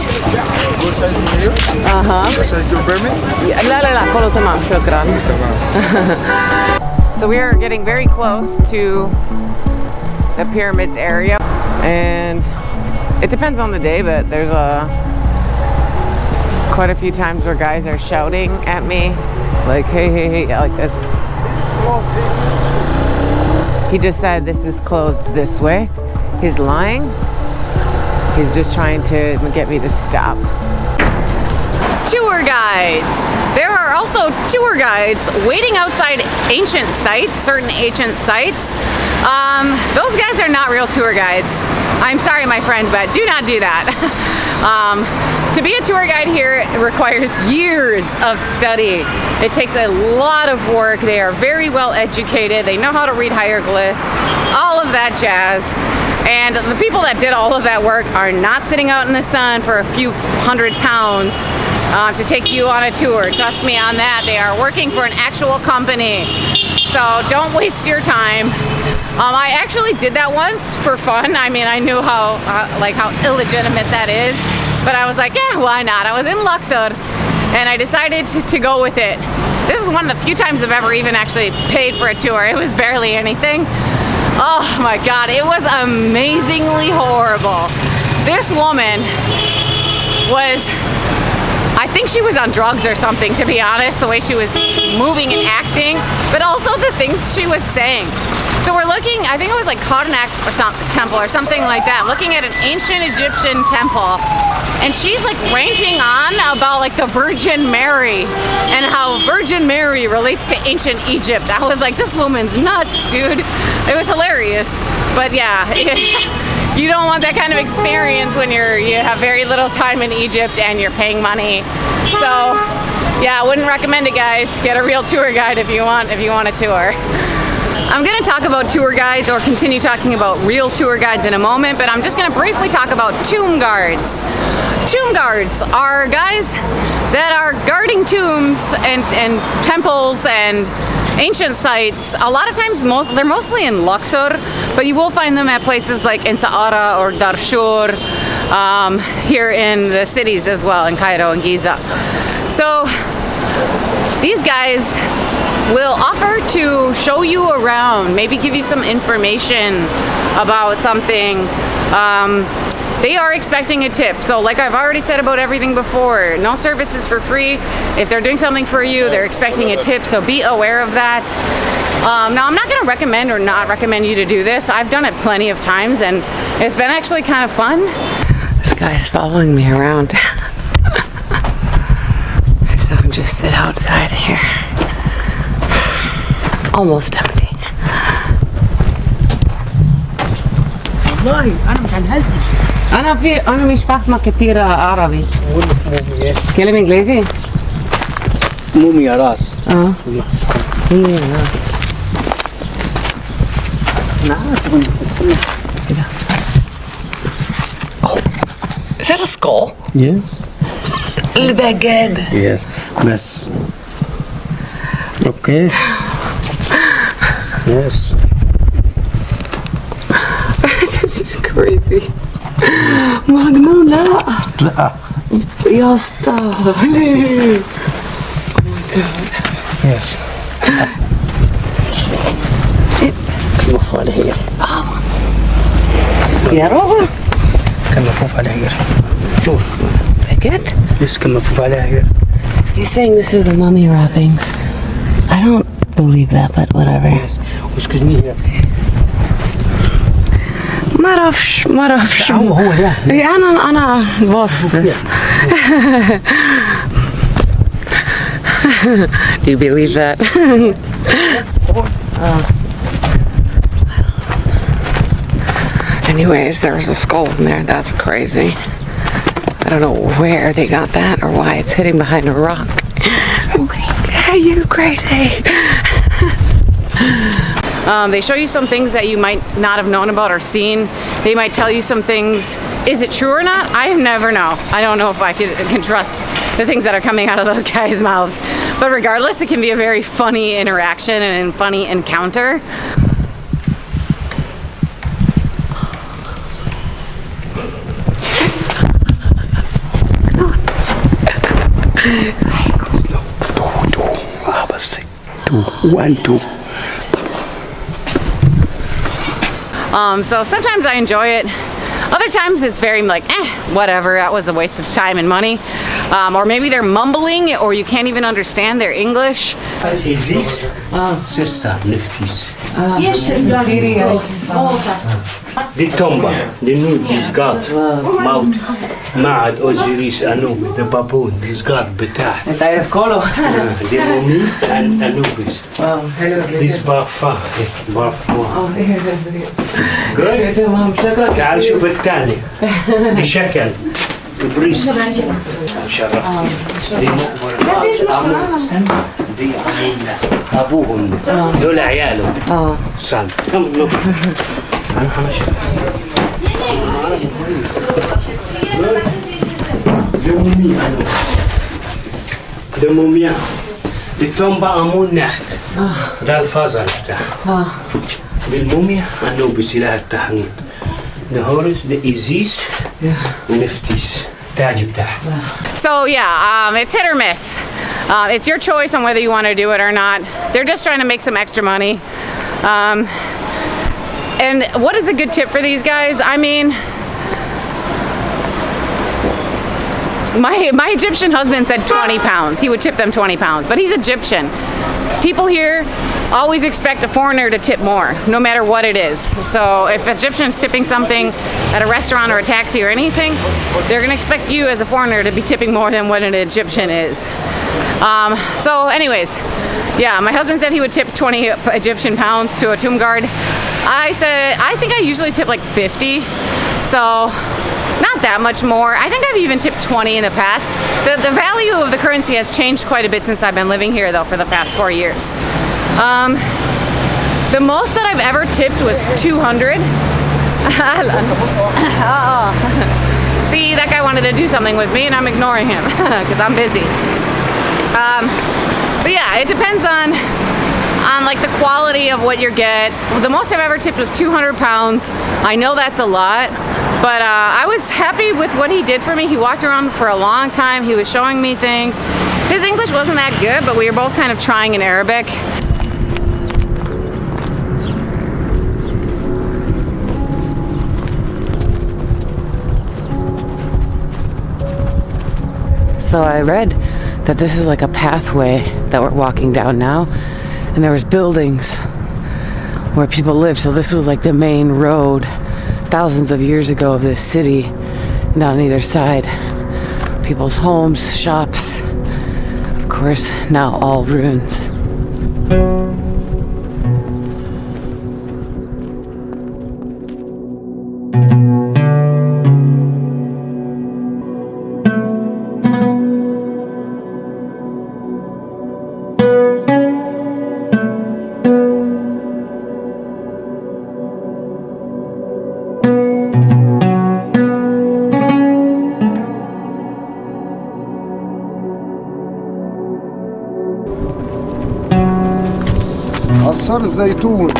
So we are getting very close to the pyramids area, and it depends on the day, but there's quite a few times where guys are shouting at me like, hey, hey, hey, like this. He just said this is closed this way. He's lying. He's just trying to get me to stop. Tour guides. There are also tour guides waiting outside ancient sites, certain ancient sites. Those guys are not real tour guides. I'm sorry, my friend, but do not do that. To be a tour guide here requires years of study. It takes a lot of work. They are very well educated. They know how to read hieroglyphs, all of that jazz. And the people that did all of that work are not sitting out in the sun for a few £100 to take you on a tour. Trust me on that. They are working for an actual company. So don't waste your time. I actually did that once for fun. I mean, I knew how illegitimate that is, but I was like, yeah, why not? I was in Luxor, and I decided to go with it. This is one of the few times I've ever even actually paid for a tour. It was barely anything. Oh my God, it was amazingly horrible. This woman was, I think she was on drugs or something, to be honest, the way she was moving and acting, but also the things she was saying. So we're looking, I think it was like Karnak or temple or something like that, looking at an ancient Egyptian temple. And she's like ranting on about like the Virgin Mary and how Virgin Mary relates to ancient Egypt. I was like, this woman's nuts, dude. It was hilarious. But yeah, you don't want that kind of experience when you have very little time in Egypt and you're paying money. So yeah, I wouldn't recommend it, guys. Get a real tour guide if you want a tour. I'm going to talk about tour guides or continue talking about real tour guides in a moment, but I'm just going to briefly talk about tomb guards. Tomb guards are guys that are guarding tombs and temples and ancient sites. A lot of times they're mostly in Luxor, but you will find them at places like in Saara or Darshur, here in the cities as well, in Cairo and Giza. So these guys will offer to show you around, maybe give you some information about something. They are expecting a tip. So like I've already said about everything before, no service is for free. If they're doing something for you, they're expecting a tip, so be aware of that. Now I'm not gonna recommend or not recommend you to do this. I've done it plenty of times and it's been actually kind of fun. This guy's following me around. So I'm just sit outside here. Almost empty.
والله انا مش هنهزك.
انا مش فاهمه كتير عربي. تكلم انجليزي؟
موميا راس.
موميا راس.
انا عارف كده.
Is that a skull?
Yes.
البجاد.
Yes. بس. Okay. Yes.
This is crazy. مجنون لا.
لا.
يا اسطى.
Yes. كان مفروض على هير.
يا رب.
كان مفروض على هير. شوف.
بجد؟
Yes, كان مفروض على هير.
He's saying this is the mummy wrappings. I don't believe that, but whatever.
Yes. Excuse me here.
ما اعرفش
هو ده.
انا بص. Do you believe that? Anyways, there's a skull in there. That's crazy. I don't know where they got that or why it's hidden behind a rock. Hey, you crazy. They show you some things that you might not have known about or seen. They might tell you some things. Is it true or not? I never know. I don't know if I can trust the things that are coming out of those guys' mouths. But regardless, it can be a very funny interaction and a funny encounter. So sometimes I enjoy it. Other times it's very like, whatever, that was a waste of time and money. Or maybe they're mumbling or you can't even understand their English.
Is this sister Nifty's? The tomba, the nude is God, Maut, Ma'ad, Osiris, Anub, the baboon, this God, Betah. The mummy and Anubis. This Barfa, Barfa. Good. تعال شوف الثاني. الشكل. البريست. شرفتي. دي مؤمرة. دي عمونا. أبوهم دول عياله. صال. كم نوب. أنا خمس. De mumia. De tomba amon nacht. ده الفازر بتاعها. بالموميا أنوبس إله التحنيط. نهورس إيزيس ونفتيس تاج بتاعها.
So yeah, it's hit or miss. It's your choice on whether you want to do it or not. They're just trying to make some extra money. And what is a good tip for these guys? I mean, my Egyptian husband said 20 pounds. He would tip them 20 pounds, but he's Egyptian. People here
always expect a foreigner to tip more, no matter what it is. So if Egyptian's tipping something at a restaurant or a taxi or anything, they're gonna expect you as a foreigner to be tipping more than what an Egyptian is. So anyways, yeah, my husband said he would tip 20 Egyptian pounds to a tomb guard. I said, I think I usually tip like 50, so not that much more. I think I've even tipped 20 in the past. The value of the currency has changed quite a bit since I've been living here though for the past 4 years. The most that I've ever tipped was 200. See, that guy wanted to do something with me and I'm ignoring him because I'm busy. But yeah, it depends on like the quality of what you get. The most I've ever tipped was 200 pounds. I know that's a lot, but I was happy with what he did for me. He walked around for a long time. He was showing me things. His English wasn't that good, but we were both kind of trying in Arabic.
So I read that this is like a pathway that we're walking down now, and there was buildings where people lived. So this was like the main road thousands of years ago of this city, and on either side people's homes, shops, of course now all ruins.
عصار الزيتون.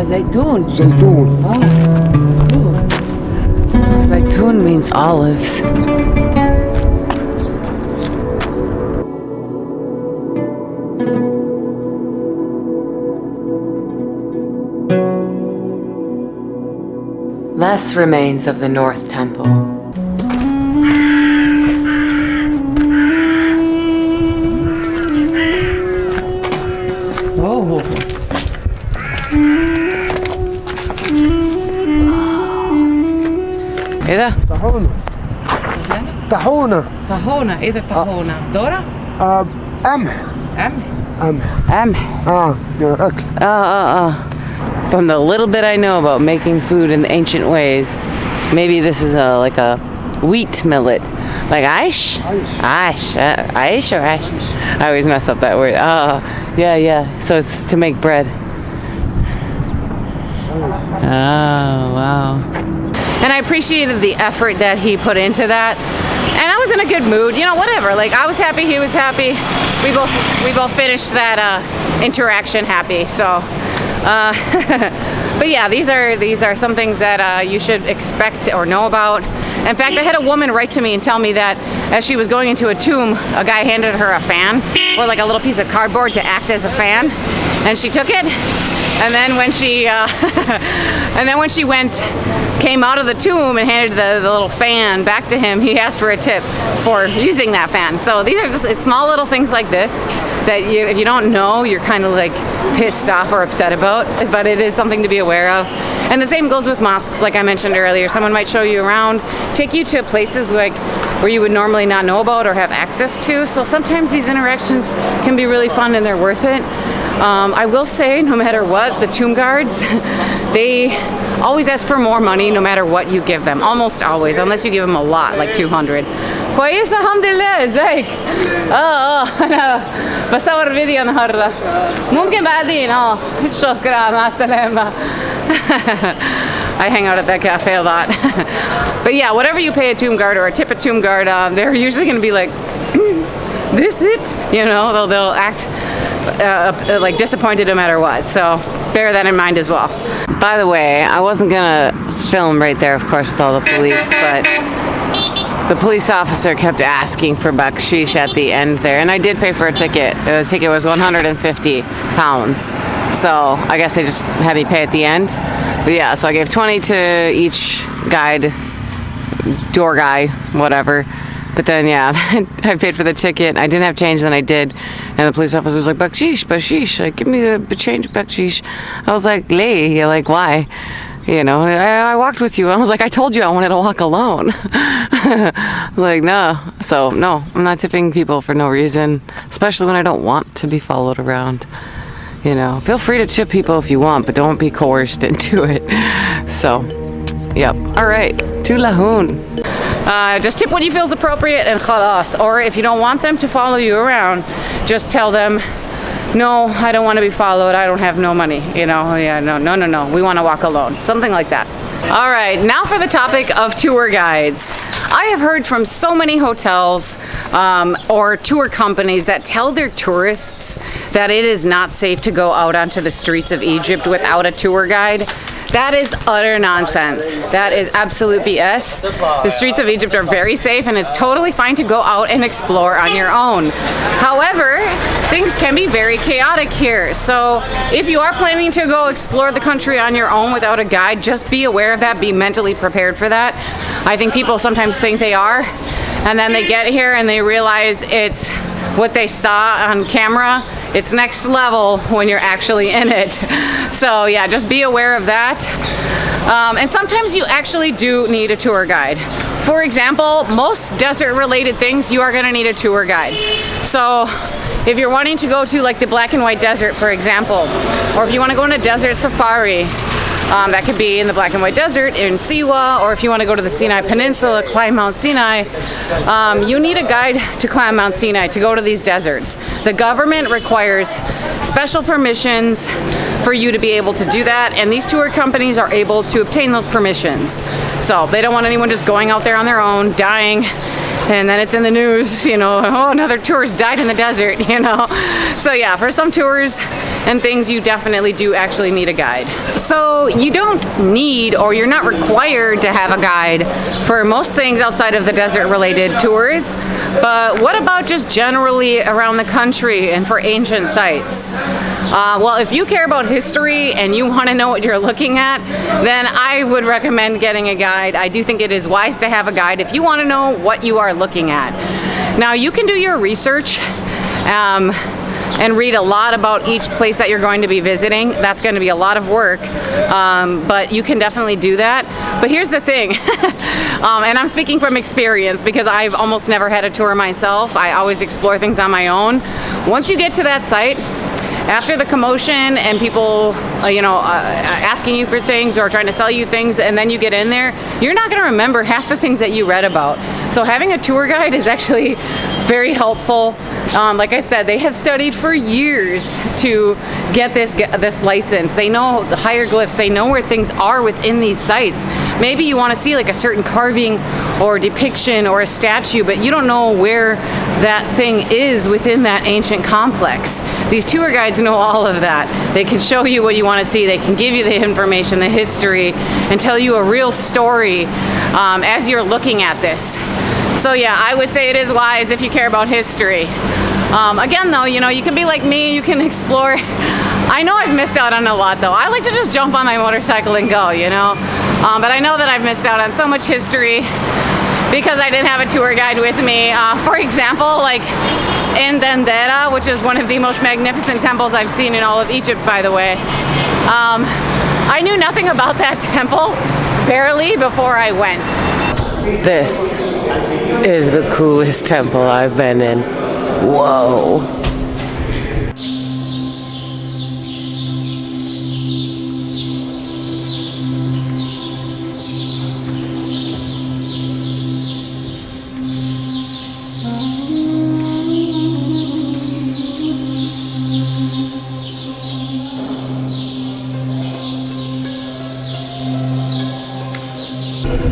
زيتون.
زيتون.
Zaytun means olives. Less remains of the North Temple. Oh. ايه ده؟
طاحونة. طاحونة.
طاحونة، ايه ده طاحونة؟ ذرة؟
قمح. قمح.
أكل. From the little bit I know about making food in the ancient ways, maybe this is like a wheat millet. Like aish? Aish or ash? I always mess up that word. Oh, yeah. So it's to make bread. Oh, wow.
And I appreciated the effort that he put into that. And I was in a good mood, you know, whatever. Like I was happy, he was happy. We both finished that interaction happy. So, but yeah, these are some things that you should expect or know about. In fact, I had a woman write to me and tell me that as she was going into a tomb, a guy handed her a fan or like a little piece of cardboard to act as a fan, and she took it. And then when she came out of the tomb and handed the little fan back to him, he asked for a tip for using that fan. So these are just small little things like this that if you don't know, you're kind of like pissed off or upset about, but it is something to be aware of. And the same goes with mosques, like I mentioned earlier. Someone might show you around, take you to places like where you would normally not know about or have access to. So sometimes these interactions can be really fun and they're worth it. I will say, no matter what, the tomb guards, they always ask for more money no matter what you give them. Almost always, unless you give them a lot, like 200. كويس الحمد لله ازيك؟ انا بصور فيديو النهارده. ممكن بعدين شكرا مع السلامة. I hang out at that cafe a lot. But yeah, whatever you pay a tomb guard or a tip a tomb guard, they're usually going to be like, this it? You know, they'll act like disappointed no matter what. So bear that in mind as well.
By the way, I wasn't gonna film right there, of course, with all the police, but the police officer kept asking for baksheesh at the end there, and I did pay for a ticket. The ticket was 150 pounds. So I guess they just had me pay at the end. But yeah, so I gave 20 to each guide, door guy, whatever. But then yeah, I paid for the ticket. I didn't have change, then I did And the police officer was like, baksheesh, baksheesh, like, give me the change, baksheesh. I was like, lay, like, why? You know, I walked with you. I was like, I told you I wanted to walk alone. Like, no. So, no, I'm not tipping people for no reason, especially when I don't want to be followed around. You know, feel free to tip people if you want, but don't be coerced into it. So, yep. All right, to Lahoon. Just tip what you feel is appropriate and khalas. Or if you don't want them to follow you around, just tell them, no, I don't want to be followed. I don't have no money. You know, yeah, no. We want to walk alone. Something like that. All right, now for the topic of tour guides. I have heard from so many hotels or tour companies that tell their tourists that it is not safe to go out onto the streets of Egypt without a tour guide. That is utter nonsense. That is absolute BS. The streets of Egypt are very safe and it's totally fine to go out and explore on your own. However, things can be very chaotic here. So if you are planning to go explore the country on your own without a guide, just be aware of that, be mentally prepared for that. I think people sometimes think they are, and then they get here and they realize it's what they saw on camera. It's next level when you're actually in it. So yeah, just be aware of that. And sometimes you actually do need a tour guide. For example, most desert related things, you are gonna need a tour guide. So if you're wanting to go to like the Black and White Desert, for example, or if you wanna go on a desert safari, that could be in the Black and White Desert in Siwa, or if you want to go to the Sinai Peninsula, climb Mount Sinai, you need a guide to climb Mount Sinai to go to these deserts. The government requires special permissions for you to be able to do that, and these tour companies are able to obtain those permissions. So they don't want anyone just going out there on their own, dying, and then it's in the news, you know, oh, another tourist died in the desert, you know. So yeah, for some tours and things, you definitely do actually need a guide. So you don't need, or you're not required to have a guide for most things outside of the desert related tours, but what about just generally around the country and for ancient sites? Well, if you care about history and you want to know what you're looking at, then I would recommend getting a guide. I do think it is wise to have a guide if you want to know what you are looking at. Now, you can do your research and read a lot about each place that you're going to be visiting. That's going to be a lot of work, but you can definitely do that. But here's the thing, and I'm speaking from experience because I've almost never had a tour myself. I always explore things on my own. Once you get to that site, after the commotion and people, asking you for things or trying to sell you things, and then you get in there, you're not going to remember half the things that you read about. So having a tour guide is actually very helpful. Like I said, they have studied for years to get this license. They know the hieroglyphs. They know where things are within these sites. Maybe you want to see like a certain carving or depiction or a statue, but you don't know where that thing is within that ancient complex. These tour guides know all of that. They can show you what you want to see. They can give you the information, the history, and tell you a real story as you're looking at this. So yeah, I would say it is wise if you care about history. Again though, you can be like me, you can explore. I know I've missed out on a lot though. I like to just jump on my motorcycle and go, but I know that I've missed out on so much history because I didn't have a tour guide with me. For example, like in Dendera, which is one of the most magnificent temples I've seen in all of Egypt, by the way. I knew nothing about that temple, barely, before I went.
This is the coolest temple I've been in. Whoa.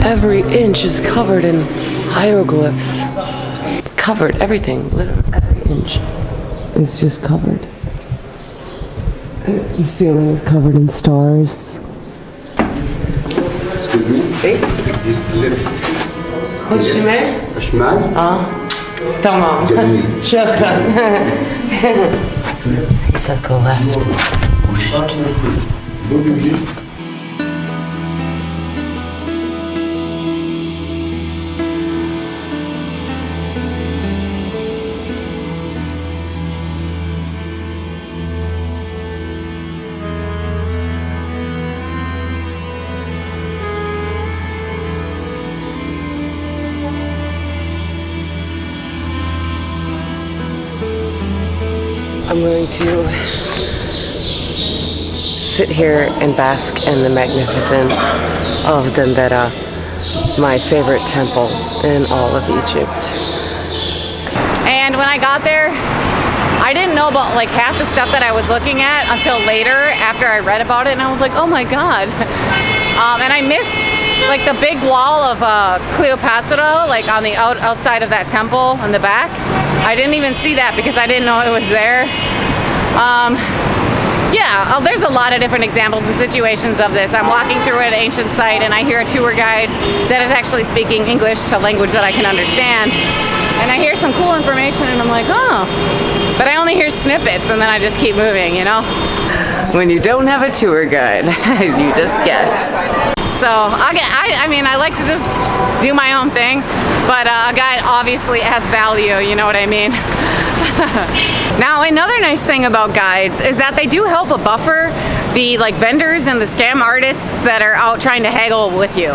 Every inch is covered in hieroglyphs. Covered, everything, literally every inch is just covered. The ceiling is covered in stars.
Excuse me. Just lift.
خد شمال.
شمال.
تمام.
جميل.
شكرا. He said go left.
I'm going to sit here and bask in the magnificence of Dendera, my favorite temple in all of Egypt.
And when I got there, I didn't know about like half the stuff that I was looking at until later after I read about it, and I was like, oh my god. And I missed like the big wall of Cleopatra, like on the outside of that temple in the back. I didn't even see that because I didn't know it was there. Yeah, there's a lot of different examples and situations of this. I'm walking through an ancient site and I hear a tour guide that is actually speaking English, a language that I can understand. And I hear some cool information and I'm like, oh. But I only hear snippets and then I just keep moving, you know?
When you don't have a tour guide, you just guess.
So I mean, I like to just do my own thing, but a guide obviously adds value, you know what I mean? Now, another nice thing about guides is that they do help buffer the like vendors and the scam artists that are out trying to haggle with you.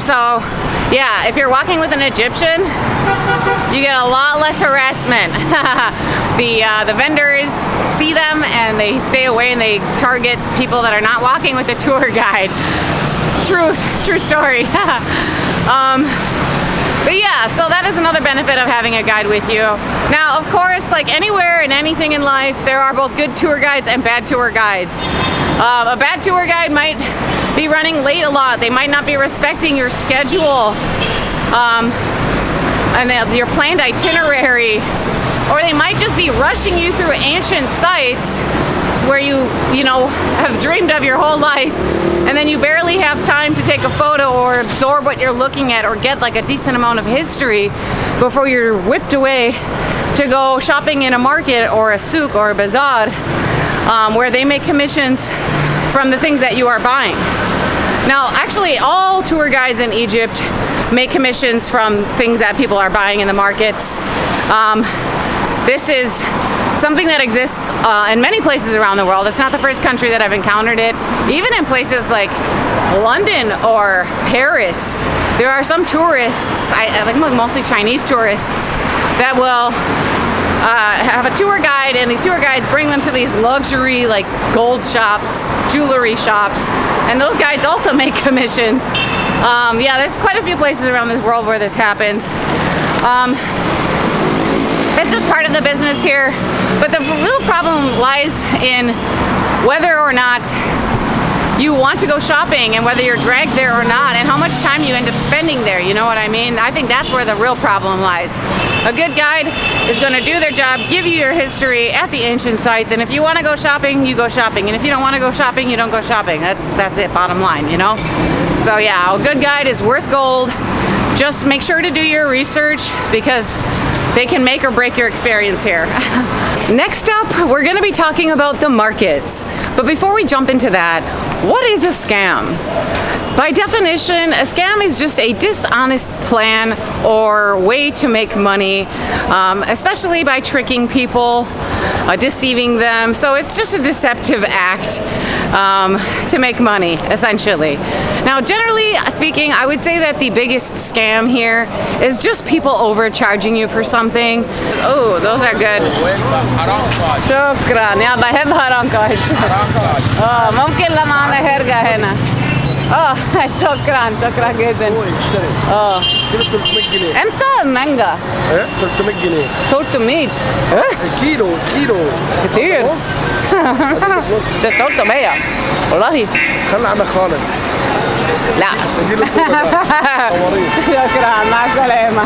So yeah, if you're walking with an Egyptian, you get a lot less harassment. The vendors see them and they stay away and they target people that are not walking with a tour guide. True story. But yeah, so that is another benefit of having a guide with you. Now, of course, like anywhere and anything in life, there are both good tour guides and bad tour guides. A bad tour guide might be running late a lot. They might not be respecting your schedule and your planned itinerary, or they might just be rushing you through ancient sites where you know, have dreamed of your whole life, and then you barely have time to take a photo or absorb what you're looking at or get like a decent amount of history before you're whipped away to go shopping in a market or a souk or a bazaar where they make commissions from the things that you are buying. Now, actually, all tour guides in Egypt make commissions from things that people are buying in the markets. This is something that exists in many places around the world. It's not the first country that I've encountered it. Even in places like London or Paris, there are some tourists, I think mostly Chinese tourists, that will have a tour guide, and these tour guides bring them to these luxury like gold shops, jewelry shops, and those guides also make commissions. Yeah, there's quite a few places around the world where this happens. It's just part of the business here, but the real problem lies in whether or not you want to go shopping and whether you're dragged there or not, and how much time you end up spending there, you know what I mean? I think that's where the real problem lies. A good guide is going to do their job, give you your history at the ancient sites, and if you want to go shopping, you go shopping, and if you don't want to go shopping, you don't go shopping. That's it, bottom line, you know? So yeah, a good guide is worth gold. Just make sure to do your research because they can make or break your experience here.
Next up, we're going to be talking about the markets. But before we jump into that, what is a scam? By definition, a scam is just a dishonest plan or way to make money, especially by tricking people, deceiving them. So it's just a deceptive act to make money, essentially. Now, generally speaking, I would say that the biggest scam here is just people overcharging you for something. Oh, those are good. شكرا يا بحب هرنكاش ممكن لما أنا هرجع هنا شكرا جدا
كيلو 300 جنيه
امتى المانجا؟
300 جنيه
300
كيلو
كتير ده 300 والله
خلي عنك خالص
لا
اديله صوره بقى صوريه
شكرا مع السلامة.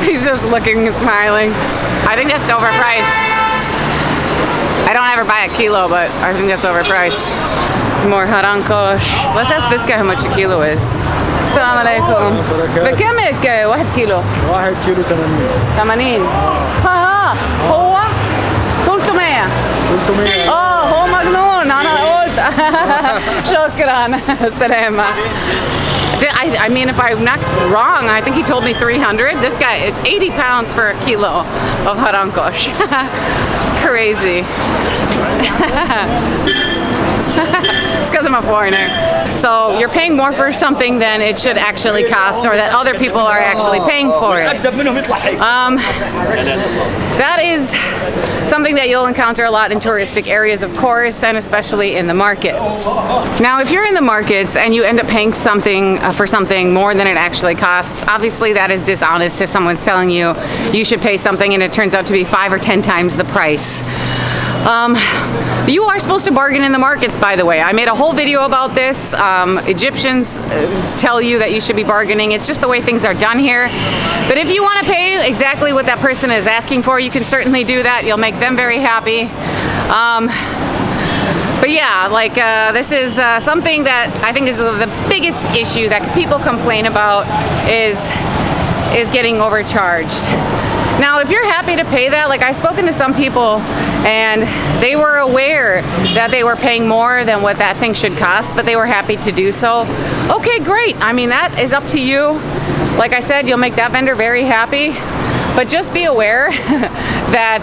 He's just looking and smiling. I think that's overpriced. I don't ever buy a kilo, but I think that's overpriced. More harankosh. Let's ask this guy how much a kilo is. Assalamu alaikum. بكم هيك 1 كيلو؟
1 كيلو 80
80. ها هو 300.
300
هو مجنون انا قلت. شكرا سلامة. I mean, if I'm not wrong, I think he told me 300. This guy, it's 80 pounds for a kilo of harankosh. Crazy. This
because I'm a foreigner. So you're paying more for something than it should actually cost, or that other people are actually paying for it. That is something that you'll encounter a lot in touristic areas, of course, and especially in the markets. Now, if you're in the markets and you end up paying something for something more than it actually costs, obviously that is dishonest if someone's telling you you should pay something and it turns out to be 5 or 10 times the price. You are supposed to bargain in the markets, by the way. I made a whole video about this. Egyptians tell you that you should be bargaining. It's just the way things are done here. But if you want to pay exactly what that person is asking for, you can certainly do that. You'll make them very happy. But yeah, like this is something that I think is the biggest issue that people complain about is getting overcharged. Now, if you're happy to pay that, like I've spoken to some people and they were aware that they were paying more than what that thing should cost, but they were happy to do so. Okay, great. I mean, that is up to you. Like I said, you'll make that vendor very happy, but just be aware that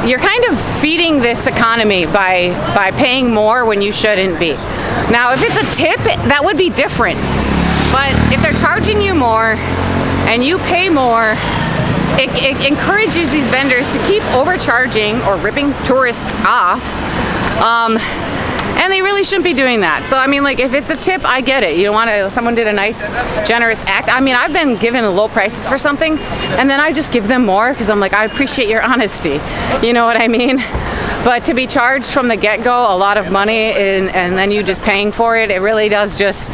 you're kind of feeding this economy by paying more when you shouldn't be. Now, if it's a tip, that would be different. But if they're charging you more and you pay more, it encourages these vendors to keep overcharging or ripping tourists off. And they really shouldn't be doing that. So I mean, like, if it's a tip, I get it. You don't want to, someone did a nice, generous act. I mean, I've been given low prices for something and then I just give them more because I'm like, I appreciate your honesty. You know what I mean? But to be charged from the get-go a lot of money and then you just paying for it, it really does just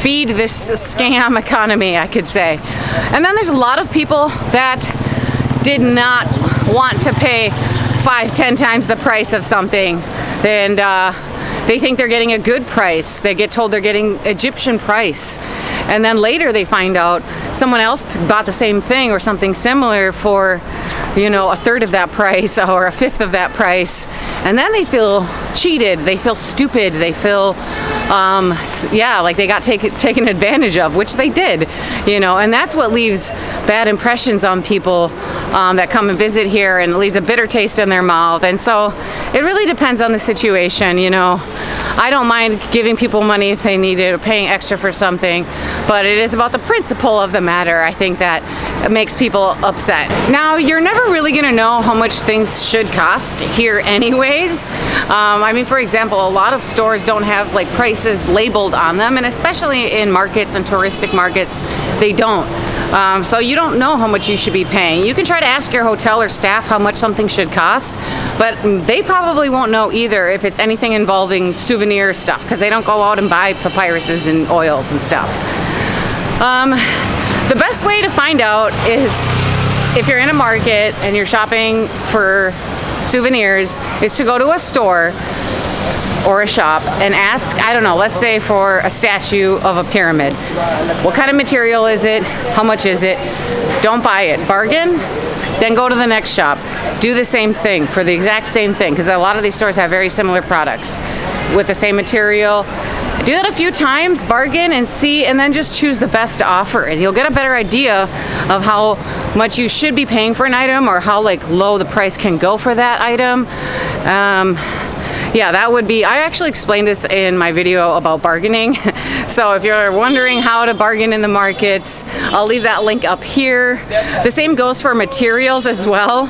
feed this scam economy, I could say. And then there's a lot of people that did not want to pay 5-10 times the price of something, and they think they're getting a good price. They get told they're getting Egyptian price, and then later they find out someone else bought the same thing or something similar for, you know, a third of that price or a fifth of that price, and then they feel cheated, they feel stupid, they feel yeah, like they got taken advantage of, which they did, you know, and that's what leaves bad impressions on people that come and visit here, and leaves a bitter taste in their mouth. And so it really depends on the situation, you know. I don't mind giving people money if they need it or paying extra for something, but it is about the principle of the matter, I think, that makes people upset. Now, you're never really gonna know how much things should cost here anyways. I mean, for example, a lot of stores don't have like prices labeled on them, and especially in markets and touristic markets, they don't. So you don't know how much you should be paying. You can try to ask your hotel or staff how much something should cost, but they probably won't know either if it's anything involving souvenir stuff, because they don't go out and buy papyruses and oils and stuff. The best way to find out is, if you're in a market and you're shopping for souvenirs, is to go to a store or a shop and ask, I don't know, let's say for a statue of a pyramid. What kind of material is it? How much is it? Don't buy it. Bargain, then go to the next shop. Do the same thing for the exact same thing, because a lot of these stores have very similar products with the same material. Do that a few times, bargain and see, and then just choose the best offer. And you'll get a better idea of how much you should be paying for an item, or how like low the price can go for that item. Yeah, that would be, I actually explained this in my video about bargaining. So if you're wondering how to bargain in the markets, I'll leave that link up here. The same goes for materials as well.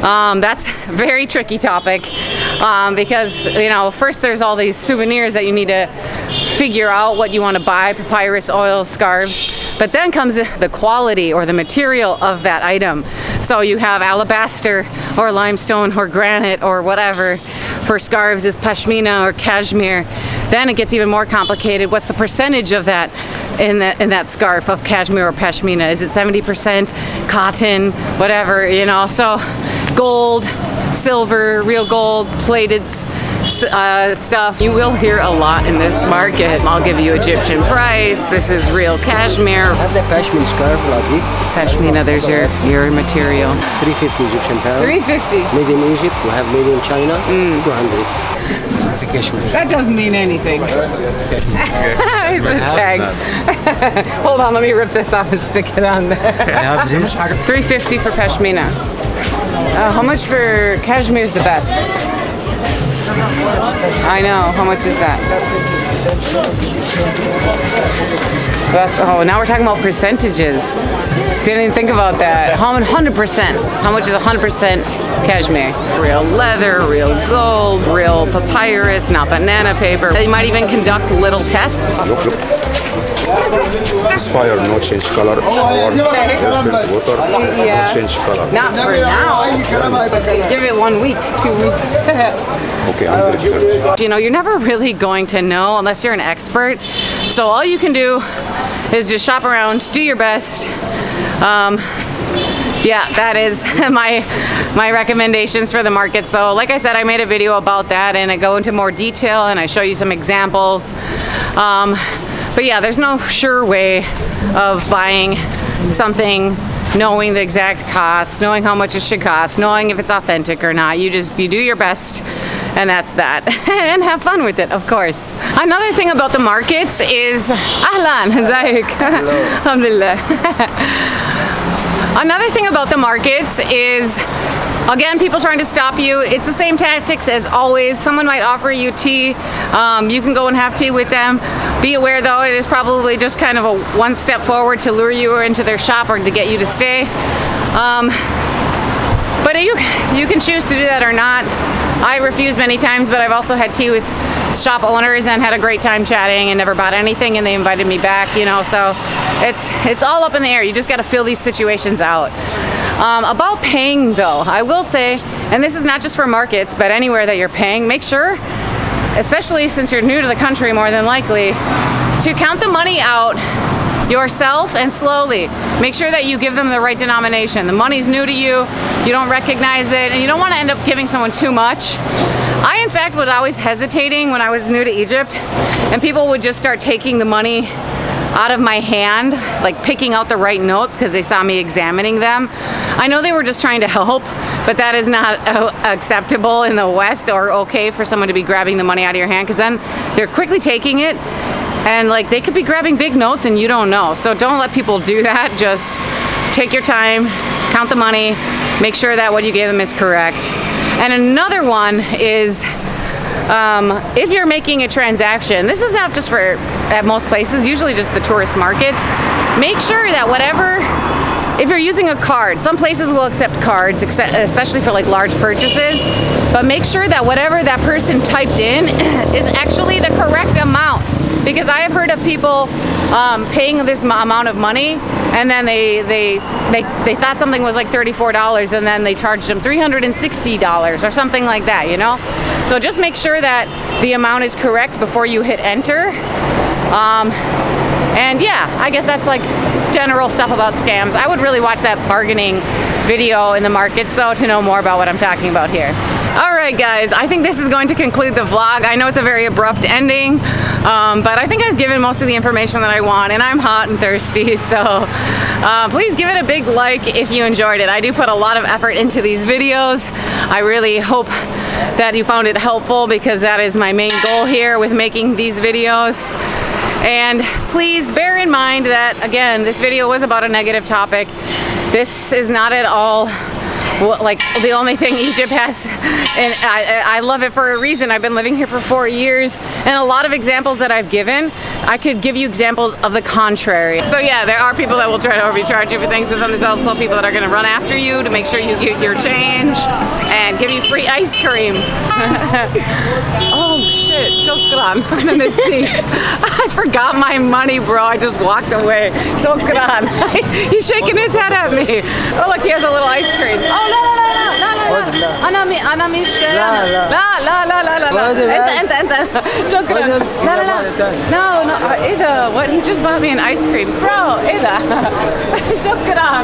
That's a very tricky topic because, you know, first there's all these souvenirs that you need to figure out what you want to buy, papyrus, oil, scarves, but then comes the quality or the material of that item. So you have alabaster or limestone or granite or whatever. For scarves is pashmina or cashmere. Then it gets even more complicated. What's the percentage of that in that scarf of cashmere or pashmina? Is it 70% cotton, whatever, you know? So gold, silver, real gold, plated stuff. You will hear a lot in this market. I'll give you Egyptian price. This is real cashmere.
I have the pashmina scarf like this.
Pashmina, there's your material.
350 Egyptian pound.
350.
Made in Egypt. We have made in China. 200. It's a cashmere.
That doesn't mean anything. The tag. Hold on, let me rip this off and stick it on there.
I have this.
350 for pashmina. How much for cashmere is the best?
I know. How much is that? Oh, now we're talking about percentages. Didn't even think about that. 100%. How much is 100% cashmere? Real leather, real gold, real papyrus, not banana paper. They might even conduct little tests.
This fire no change color or water
Yeah.
no change color.
Not for now, but they give it 1 week, 2 weeks.
Okay, I'm gonna search.
You know, you're never really going to know unless you're an expert. So all you can do is just shop around, do your best. Yeah, that is my recommendations for the markets though. Like I said, I made a video about that and I go into more detail and I show you some examples. But yeah, there's no sure way of buying something knowing the exact cost, knowing how much it should cost, knowing if it's authentic or not. You do your best and that's that. And have fun with it, of course. Another thing about the markets is Ahlan, ازيك? Alhamdulillah. Another thing about the markets is, again, people trying to stop you. It's the same tactics as always. Someone might offer you tea. You can go and have tea with them. Be aware though, it is probably just kind of a one step forward to lure you into their shop or to get you to stay. But you can choose to do that or not. I refuse many times, but I've also had tea with shop owners and had a great time chatting and never bought anything and they invited me back, you know, so it's all up in the air. You just got to feel these situations out. About paying though, I will say, and this is not just for markets, but anywhere that you're paying, make sure, especially since you're new to the country more than likely, to count the money out yourself and slowly. Make sure that you give them the right denomination. The money's new to you, you don't recognize it, and you don't want to end up giving someone too much. I, in fact, was always hesitating when I was new to Egypt, and people would just start taking the money out of my hand, like picking out the right notes because they saw me examining them. I know they were just trying to help, but that is not acceptable in the West or okay for someone to be grabbing the money out of your hand because then they're quickly taking it and like they could be grabbing big notes and you don't know. So don't let people do that. Just take your time, count the money, make sure that what you gave them is correct. And another one is if you're making a transaction, this is not just for at most places, usually just the tourist markets, make sure that whatever, if you're using a card, some places will accept cards, especially for like large purchases, but make sure that whatever that person typed in is actually the correct amount. Because I have heard of people paying this amount of money and then they thought something was like $34 and then they charged them $360 or something like that, you know? So just make sure that the amount is correct before you hit enter. And yeah, I guess that's like general stuff about scams. I would really watch that bargaining video in the markets though to know more about what I'm talking about here. Alright guys, I think this is going to conclude the vlog. I know it's a very abrupt ending, but I think I've given most of the information that I want and I'm hot and thirsty, so please give it a big like if you enjoyed it. I do put a lot of effort into these videos. I really hope that you found it helpful because that is my main goal here with making these videos. And please bear in mind that, again, this video was about a negative topic. This is not at all like the only thing Egypt has, and I love it for a reason. I've been living here for 4 years, and a lot of examples that I've given, I could give you examples of the contrary. So yeah, there are people that will try to overcharge you for things, but then there's also people that are going to run after you to make sure you get your change and give you free ice cream. Oh shit, shukran. I forgot my money, bro. I just walked away. Shukran. He's shaking his head at me. Oh look, he has a little ice cream. Oh لا لا لا لا لا لا أنا مش لا لا لا لا لا أنت شكرا لا لا لا no إيه ده what he just bought me an ice cream bro إيه ده شكرا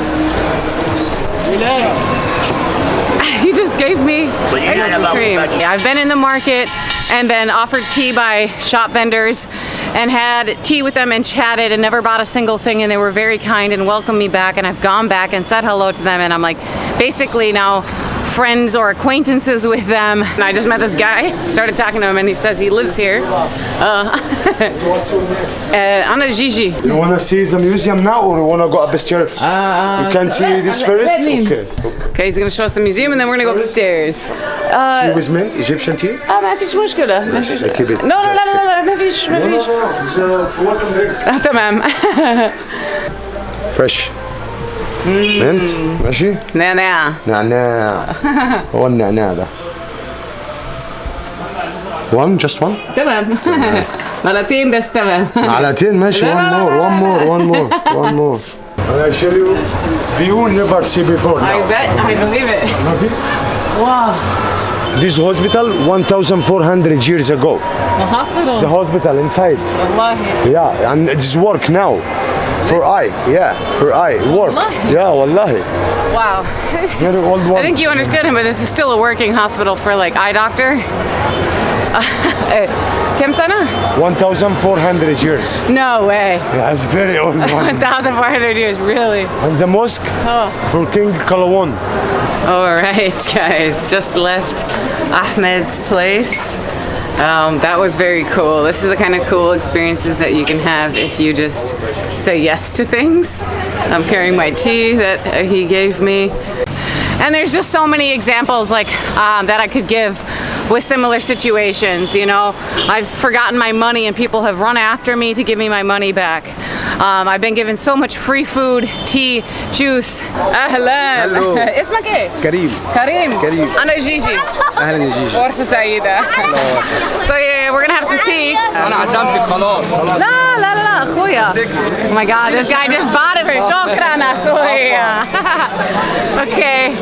he just gave me ice cream. Yeah, I've been in the market and been offered tea by shop vendors and had tea with them and chatted and never bought a single thing, and they were very kind and welcomed me back, and I've gone back and said hello to them, and I'm like basically now
friends or acquaintances with them. And I just met this guy, started talking to him, and he says he lives here. Ana Gigi.
You want to see the museum now or you want to go upstairs? You can see this first? Okay.
Okay, he's gonna show us the museum and then we're gonna go upstairs.
Tea with mint, Egyptian tea?
ما فيش مشكلة. ما فيش.
Keep it.
لا لا لا لا لا ما فيش ما فيش.
It's welcome drink.
تمام.
Fresh. mint ماشي؟
نعناع.
نعناع. هو النعناع ده. One, just one?
تمام. معلقتين بس تمام.
معلقتين ماشي. One more. I show you view never see before.
I bet. I believe it. Wow.
This hospital 1,400 years ago.
The hospital.
The hospital inside.
والله.
Yeah, and it's work now. For eye, for eye, work.
Wallahi.
Yeah, wallahi.
Wow.
Very old one.
I think you understood him, but this is still a working hospital for like eye doctor. كم سنة?
1,400 years.
No way.
Yeah, it's very old one.
1,400 years, really?
And the mosque for King Kalawon.
All right, guys, just left Ahmed's place. That was very cool. This is the kind of cool experiences that you can have if you just say yes to things. I'm carrying my tea that he gave me. And there's just so many examples like that I could give with similar situations. You know, I've forgotten my money and people have run after me to give me my money back. I've been given so much free food, tea, juice. أهلا.
Hello.
اسمك إيه؟
كريم.
كريم. أنا جيجي.
اهلا يا جيجي.
فرصة سعيدة. So yeah, we're gonna have some tea.
انا عزمتك خلاص.
لا لا لا أخويا. Oh my God, this guy just bought it for me. شكرا أخويا. Okay,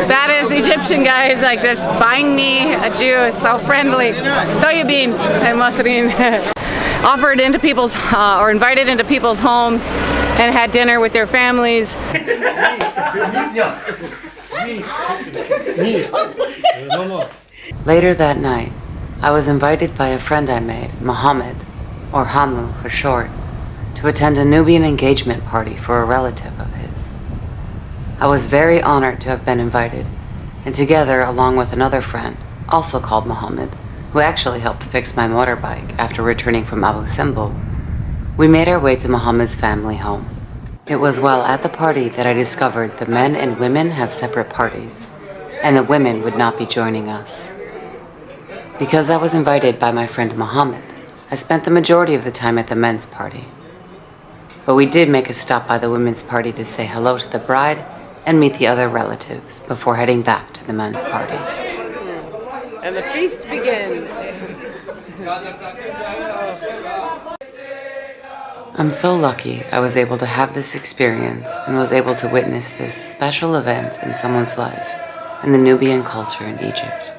that is Egyptian guys. Like they're just buying me a juice, so friendly. طيبين المصريين. Offered into people's or invited into people's homes and had dinner with their families.
Later that night, I was invited by a friend I made, Mohammed, or Hamu for short, to attend a Nubian engagement party for a relative of his. I was very honored to have been invited, and together, along with another friend, also called Mohammed, who actually helped fix my motorbike after returning from Abu Simbel, we made our way to Mohammed's family home. It was while at the party that I discovered the men and women have separate parties, and the women would not be joining us. Because I was invited by my friend Mohammed, I spent the majority of the time at the men's party. But we did make a stop by the women's party to say hello to the bride and meet the other relatives before heading back to the men's party.
And the feast begins.
I'm so lucky I was able to have this experience and was able to witness this special event in someone's life and the Nubian culture in Egypt.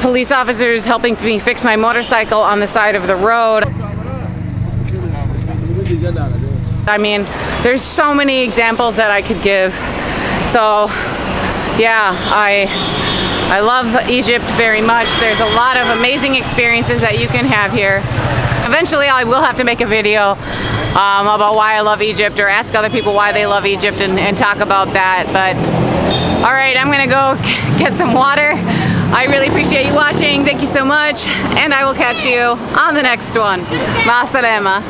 Police officers helping me fix my motorcycle on the side of the road. I mean, there's so many examples that I could give. So, yeah, I love Egypt very much. There's a lot of amazing experiences that you can have here. Eventually, I will have to make a video about why I love Egypt or ask other people why they love Egypt and talk about that. But, all right, I'm gonna go get some water. I really appreciate you watching. Thank you so much. And I will catch you on the next one. Ma salama.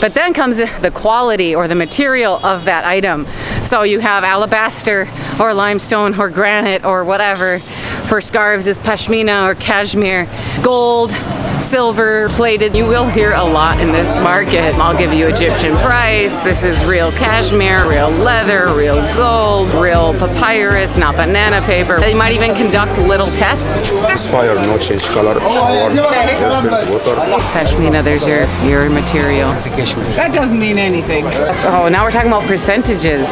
But then comes the quality or the material of that item. So you have alabaster or limestone or granite or whatever. For scarves is pashmina or cashmere. Gold, silver plated. You will hear a lot in this market. I'll give you Egyptian price. This is real cashmere, real leather, real gold, real papyrus, not banana paper. They might even conduct little tests.
Fire, no change color or different water.
Pashmina, there's your material.
That doesn't mean anything.
Oh, now we're talking about percentages.